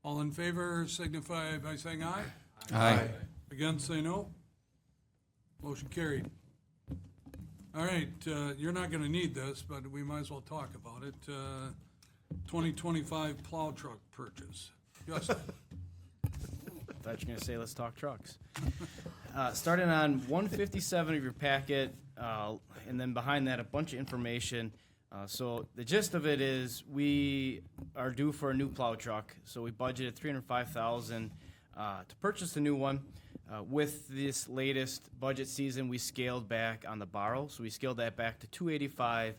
All in favor signify by saying aye. Aye. Against, say no. Motion carried. All right, you're not going to need this, but we might as well talk about it. 2025 plow truck purchase. Justin? thought you were going to say, let's talk trucks. Starting on 157 of your packet, and then behind that, a bunch of information. So the gist of it is we are due for a new plow truck. So we budgeted $305,000 to purchase a new one. With this latest budget season, we scaled back on the borrow. So we scaled that back to $285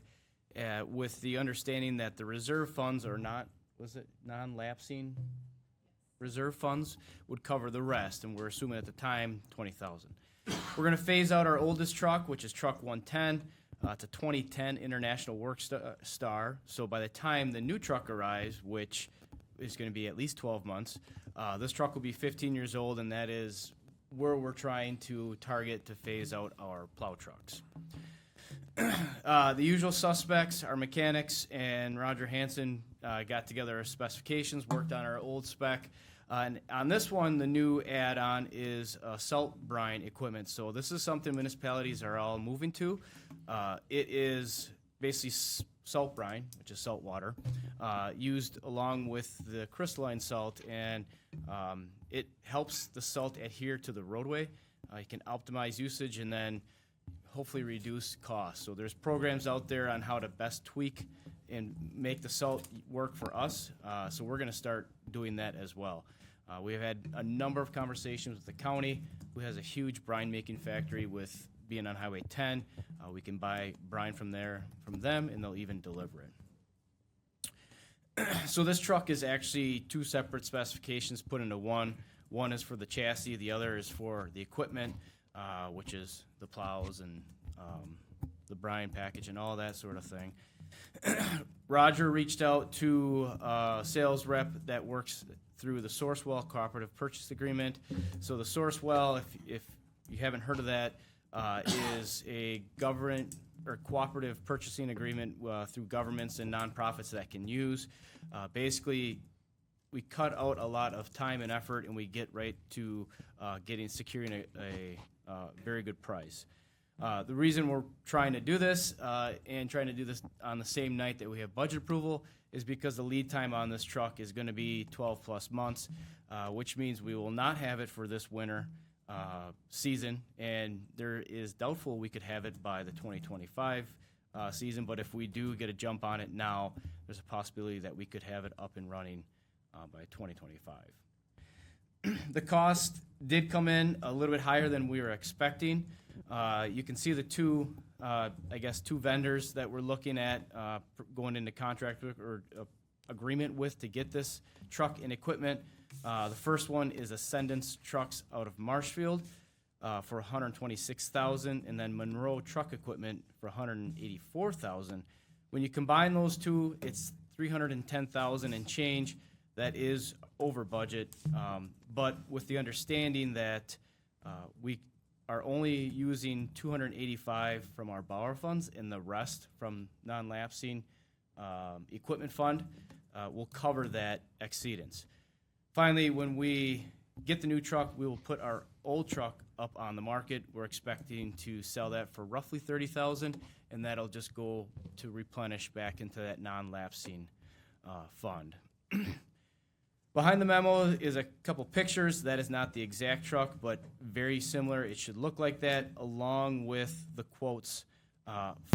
with the understanding that the reserve funds are not, was it non-lapsing? Reserve funds would cover the rest, and we're assuming at the time $20,000. We're going to phase out our oldest truck, which is truck 110. It's a 2010 International Work Star. So by the time the new truck arrives, which is going to be at least 12 months, this truck will be 15 years old, and that is where we're trying to target to phase out our plow trucks. The usual suspects, our mechanics and Roger Hansen got together our specifications, worked on our old spec. And on this one, the new add-on is salt brine equipment. So this is something municipalities are all moving to. It is basically salt brine, which is salt water, used along with the crystalline salt, and it helps the salt adhere to the roadway. You can optimize usage and then hopefully reduce costs. So there's programs out there on how to best tweak and make the salt work for us. So we're going to start doing that as well. We've had a number of conversations with the county, who has a huge brine making factory with being on Highway 10. We can buy brine from them, and they'll even deliver it. So this truck is actually two separate specifications put into one. One is for the chassis, the other is for the equipment, which is the plows and the brine package and all that sort of thing. Roger reached out to a sales rep that works through the Sourcewell Cooperative Purchase Agreement. So the Sourcewell, if you haven't heard of that, is a government or cooperative purchasing agreement through governments and nonprofits that can use. Basically, we cut out a lot of time and effort, and we get right to securing a very good price. The reason we're trying to do this and trying to do this on the same night that we have budget approval is because the lead time on this truck is going to be 12 plus months, which means we will not have it for this winter season, and there is doubtful we could have it by the 2025 season, but if we do get a jump on it now, there's a possibility that we could have it up and running by 2025. The cost did come in a little bit higher than we were expecting. You can see the two vendors that we're looking at going into contract with or agreement with to get this truck and equipment. The first one is Ascendance Trucks out of Marshfield for $126,000, and then Monroe Truck Equipment for $184,000. When you combine those two, it's $310,000 and change. That is over budget, but with the understanding that we are only using $285 from our Bauer funds and the rest from non-lapsing equipment fund will cover that exceedance. Finally, when we get the new truck, we will put our old truck up on the market. We're expecting to sell that for roughly $30,000, and that'll just go to replenish back into that non-lapsing fund. Behind the memo is a couple pictures. That is not the exact truck, but very similar. It should look like that, along with the quotes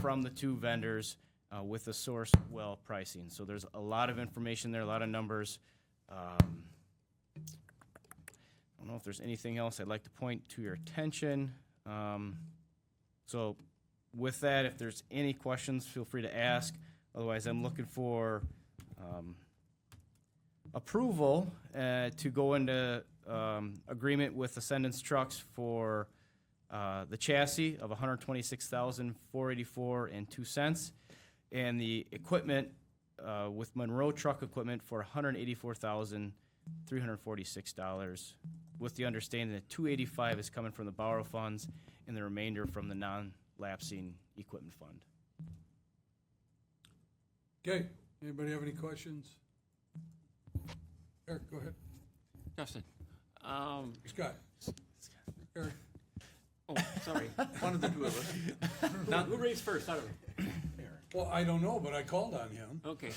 from the two vendors with the Sourcewell pricing. So there's a lot of information there, a lot of numbers. I don't know if there's anything else I'd like to point to your attention. So with that, if there's any questions, feel free to ask. Otherwise, I'm looking for approval to go into agreement with Ascendance Trucks for the chassis of $126,484.02, and the equipment with Monroe Truck Equipment for $184,346, with the understanding that $285 is coming from the borrow funds and the remainder from the non-lapsing equipment fund. Okay, anybody have any questions? Eric, go ahead. Justin. Scott. Eric. Oh, sorry. One of the two of us. Now, who raised first? I don't know. Well, I don't know, but I called on him. Okay.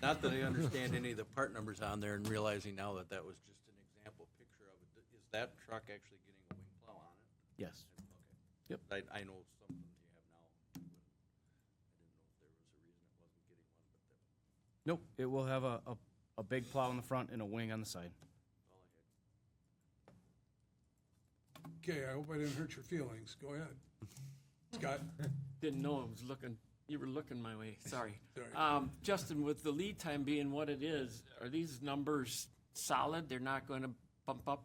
Not that I understand any of the part numbers on there and realizing now that that was just an that truck actually getting a wing plow on it? Yes. Okay. Yep. I know something you have now. I didn't know if there was a reason it wasn't getting one, but that. Nope, it will have a big plow in the front and a wing on the side. Okay, I hope I didn't hurt your feelings. Go ahead. Scott? Didn't know I was looking, you were looking my way, sorry. Sorry. Justin, with the lead time being what it is, are these numbers solid? They're not going to bump up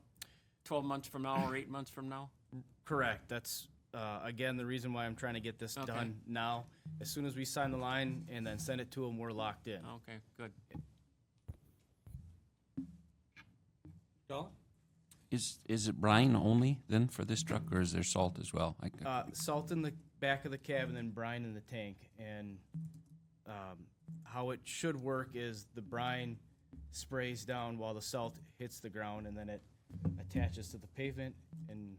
12 months from now or 8 months from now? Correct. That's, again, the reason why I'm trying to get this Okay. done now. As soon as we sign the line and then send it to them, we're locked in. Okay, good. Colin? Is it brine only then for this truck, or is there salt as well? Salt in the back of the cab and then brine in the tank. And how it should work is the brine sprays down while the salt hits the ground, and then it attaches to the pavement, and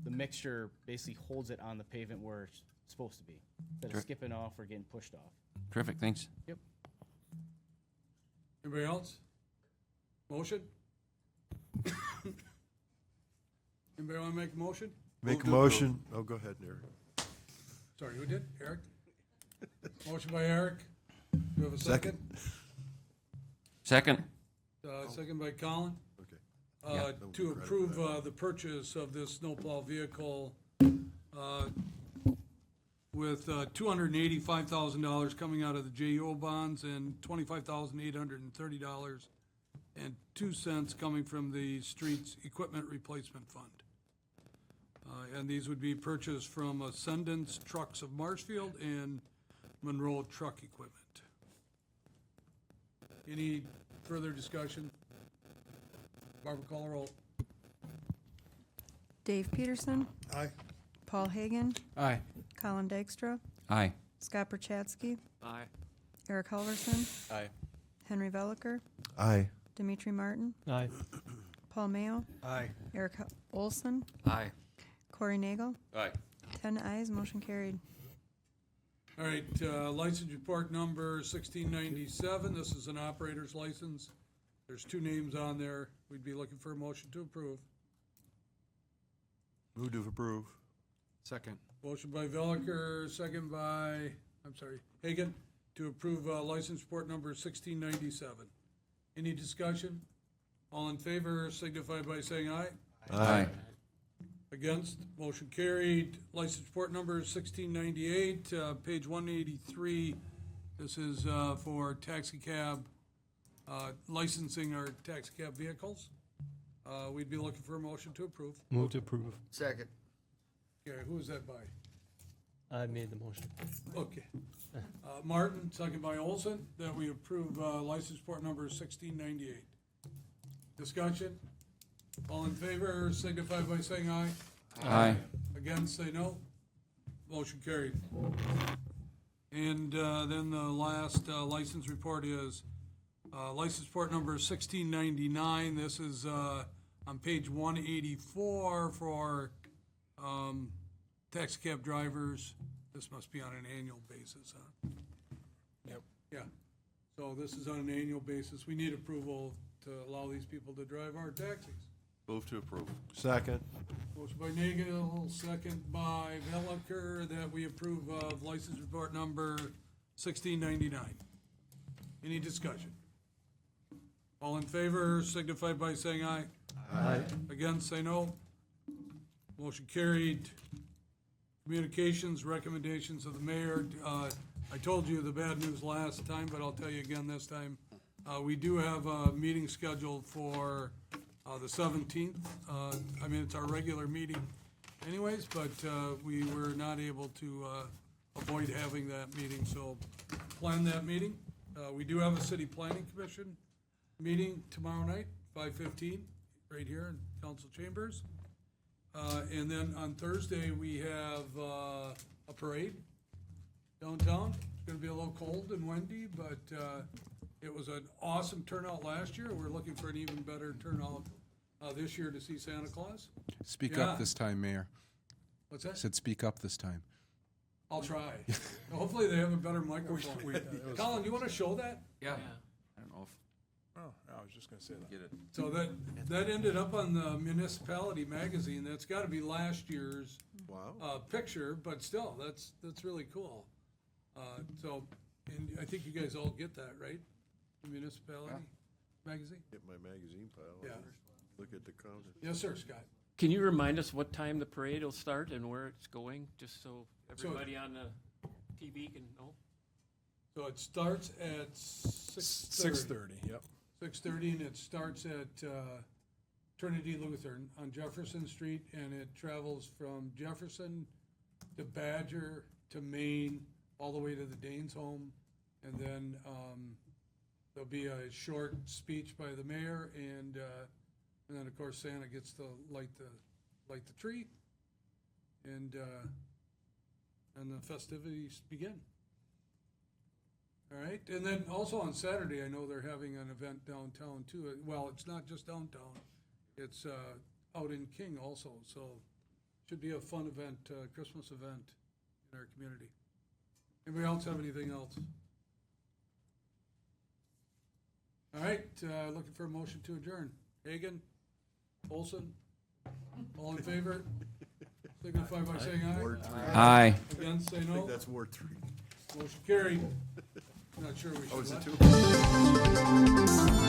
the mixture basically holds it on the pavement where it's supposed to be, instead of skipping off or getting pushed off. Terrific, thanks. Yep. Anybody else? Motion? Anybody want to make a motion? Make a motion. Oh, go ahead, Eric. Sorry, who did? Eric? Motion by Eric. Do you have a second? Second. Second by Colin. Okay. To approve the purchase of this snowplow vehicle with $285,000 coming out of the JO bonds and $25,830.02 coming from the Streets Equipment Replacement Fund. And these would be purchased from Ascendance Trucks of Marshfield and Monroe Truck Equipment. Any further discussion? Barbara, call the roll. Dave Peterson, Aye. Paul Hagan, Aye. Colin Dykstra, Aye. Scott Perchatsky, Aye. Eric Halverson, Aye. Henry Veliker, Aye. Dimitri Martin, Aye. Paul Mayo, Aye. Eric Olson, Aye. Corey Nagel. Aye. 10 ayes, motion carried. All right, license report number 1697. This is an operator's license. There's two names on there. We'd be looking for a motion to approve. Move to approve. Second. Motion by Veliker, second by, Hagan, to approve license report number 1697. Any discussion? All in favor signify by saying aye. Aye. Against, motion carried. License report number 1698, page 183. This is for taxi cab, licensing our taxi cab vehicles. We'd be looking for a motion to approve. Move to approve. Second. Okay, who is that by? I made the motion. Okay. Martin, second by Olson, that we approve license report number 1698. Discussion? All in favor signify by saying aye. Aye. Against, say no. Motion carried. And then the last license report is license report number 1699. This is on page 184 for taxi cab drivers. This must be on an annual basis, huh? Yep. Yeah. So this is on an annual basis. We need approval to allow these people to drive our taxis. Move to approve. Second. Motion by Nagel, second by Veliker, that we approve of license report number 1699. Any discussion? All in favor signify by saying aye. Aye. Against, say no. Motion carried. Communications, recommendations of the mayor. I told you the bad news last time, but I'll tell you again this time. We do have a meeting scheduled for the 17th. It's our regular meeting anyways, but we were not able to avoid having that meeting, so plan that meeting. We do have a city planning commission meeting tomorrow night, 5:15, right here in council chambers. And then on Thursday, we have a parade downtown. It's gonna be a little cold and windy, but it was an awesome turnout last year. We're looking for an even better turnout this year to see Santa Claus. Speak Yeah. up this time, Mayor. What's I that? said speak up this time. I'll try. Hopefully they have a better microphone. Colin, you wanna show that? Yeah. I don't know if. Oh, I was just gonna say that. Get it. So that ended up on the municipality magazine. That's gotta be last year's Wow. picture, but still, that's really cool. So, and I think you guys all get that, right? The municipality magazine? Get my magazine pile. Yeah. Look at the counter. Yes, sir, Scott. Can you remind us what time the parade will start and where it's going, just so everybody on the TV can know? So it starts at 6:30, yep. 6:30, and it starts at Trinity Lutheran on Jefferson Street, and it travels from Jefferson to Badger to Maine, all the way to the Danes home. And then there'll be a short speech by the mayor, and then, of course, Santa gets to light the tree, and the festivities begin. All right, and then also on Saturday, I know they're having an event downtown too. Well, it's not just downtown, it's out in King also, so should be a fun event, Christmas event in our community. Anybody else have anything else? All right, looking for a motion to adjourn. Hagan, Olson, all in favor? Signify by saying aye. Ward 3. Aye. Against, say I no. think that's Ward 3. Motion carried. Not sure we should. Oh, is it let- 2?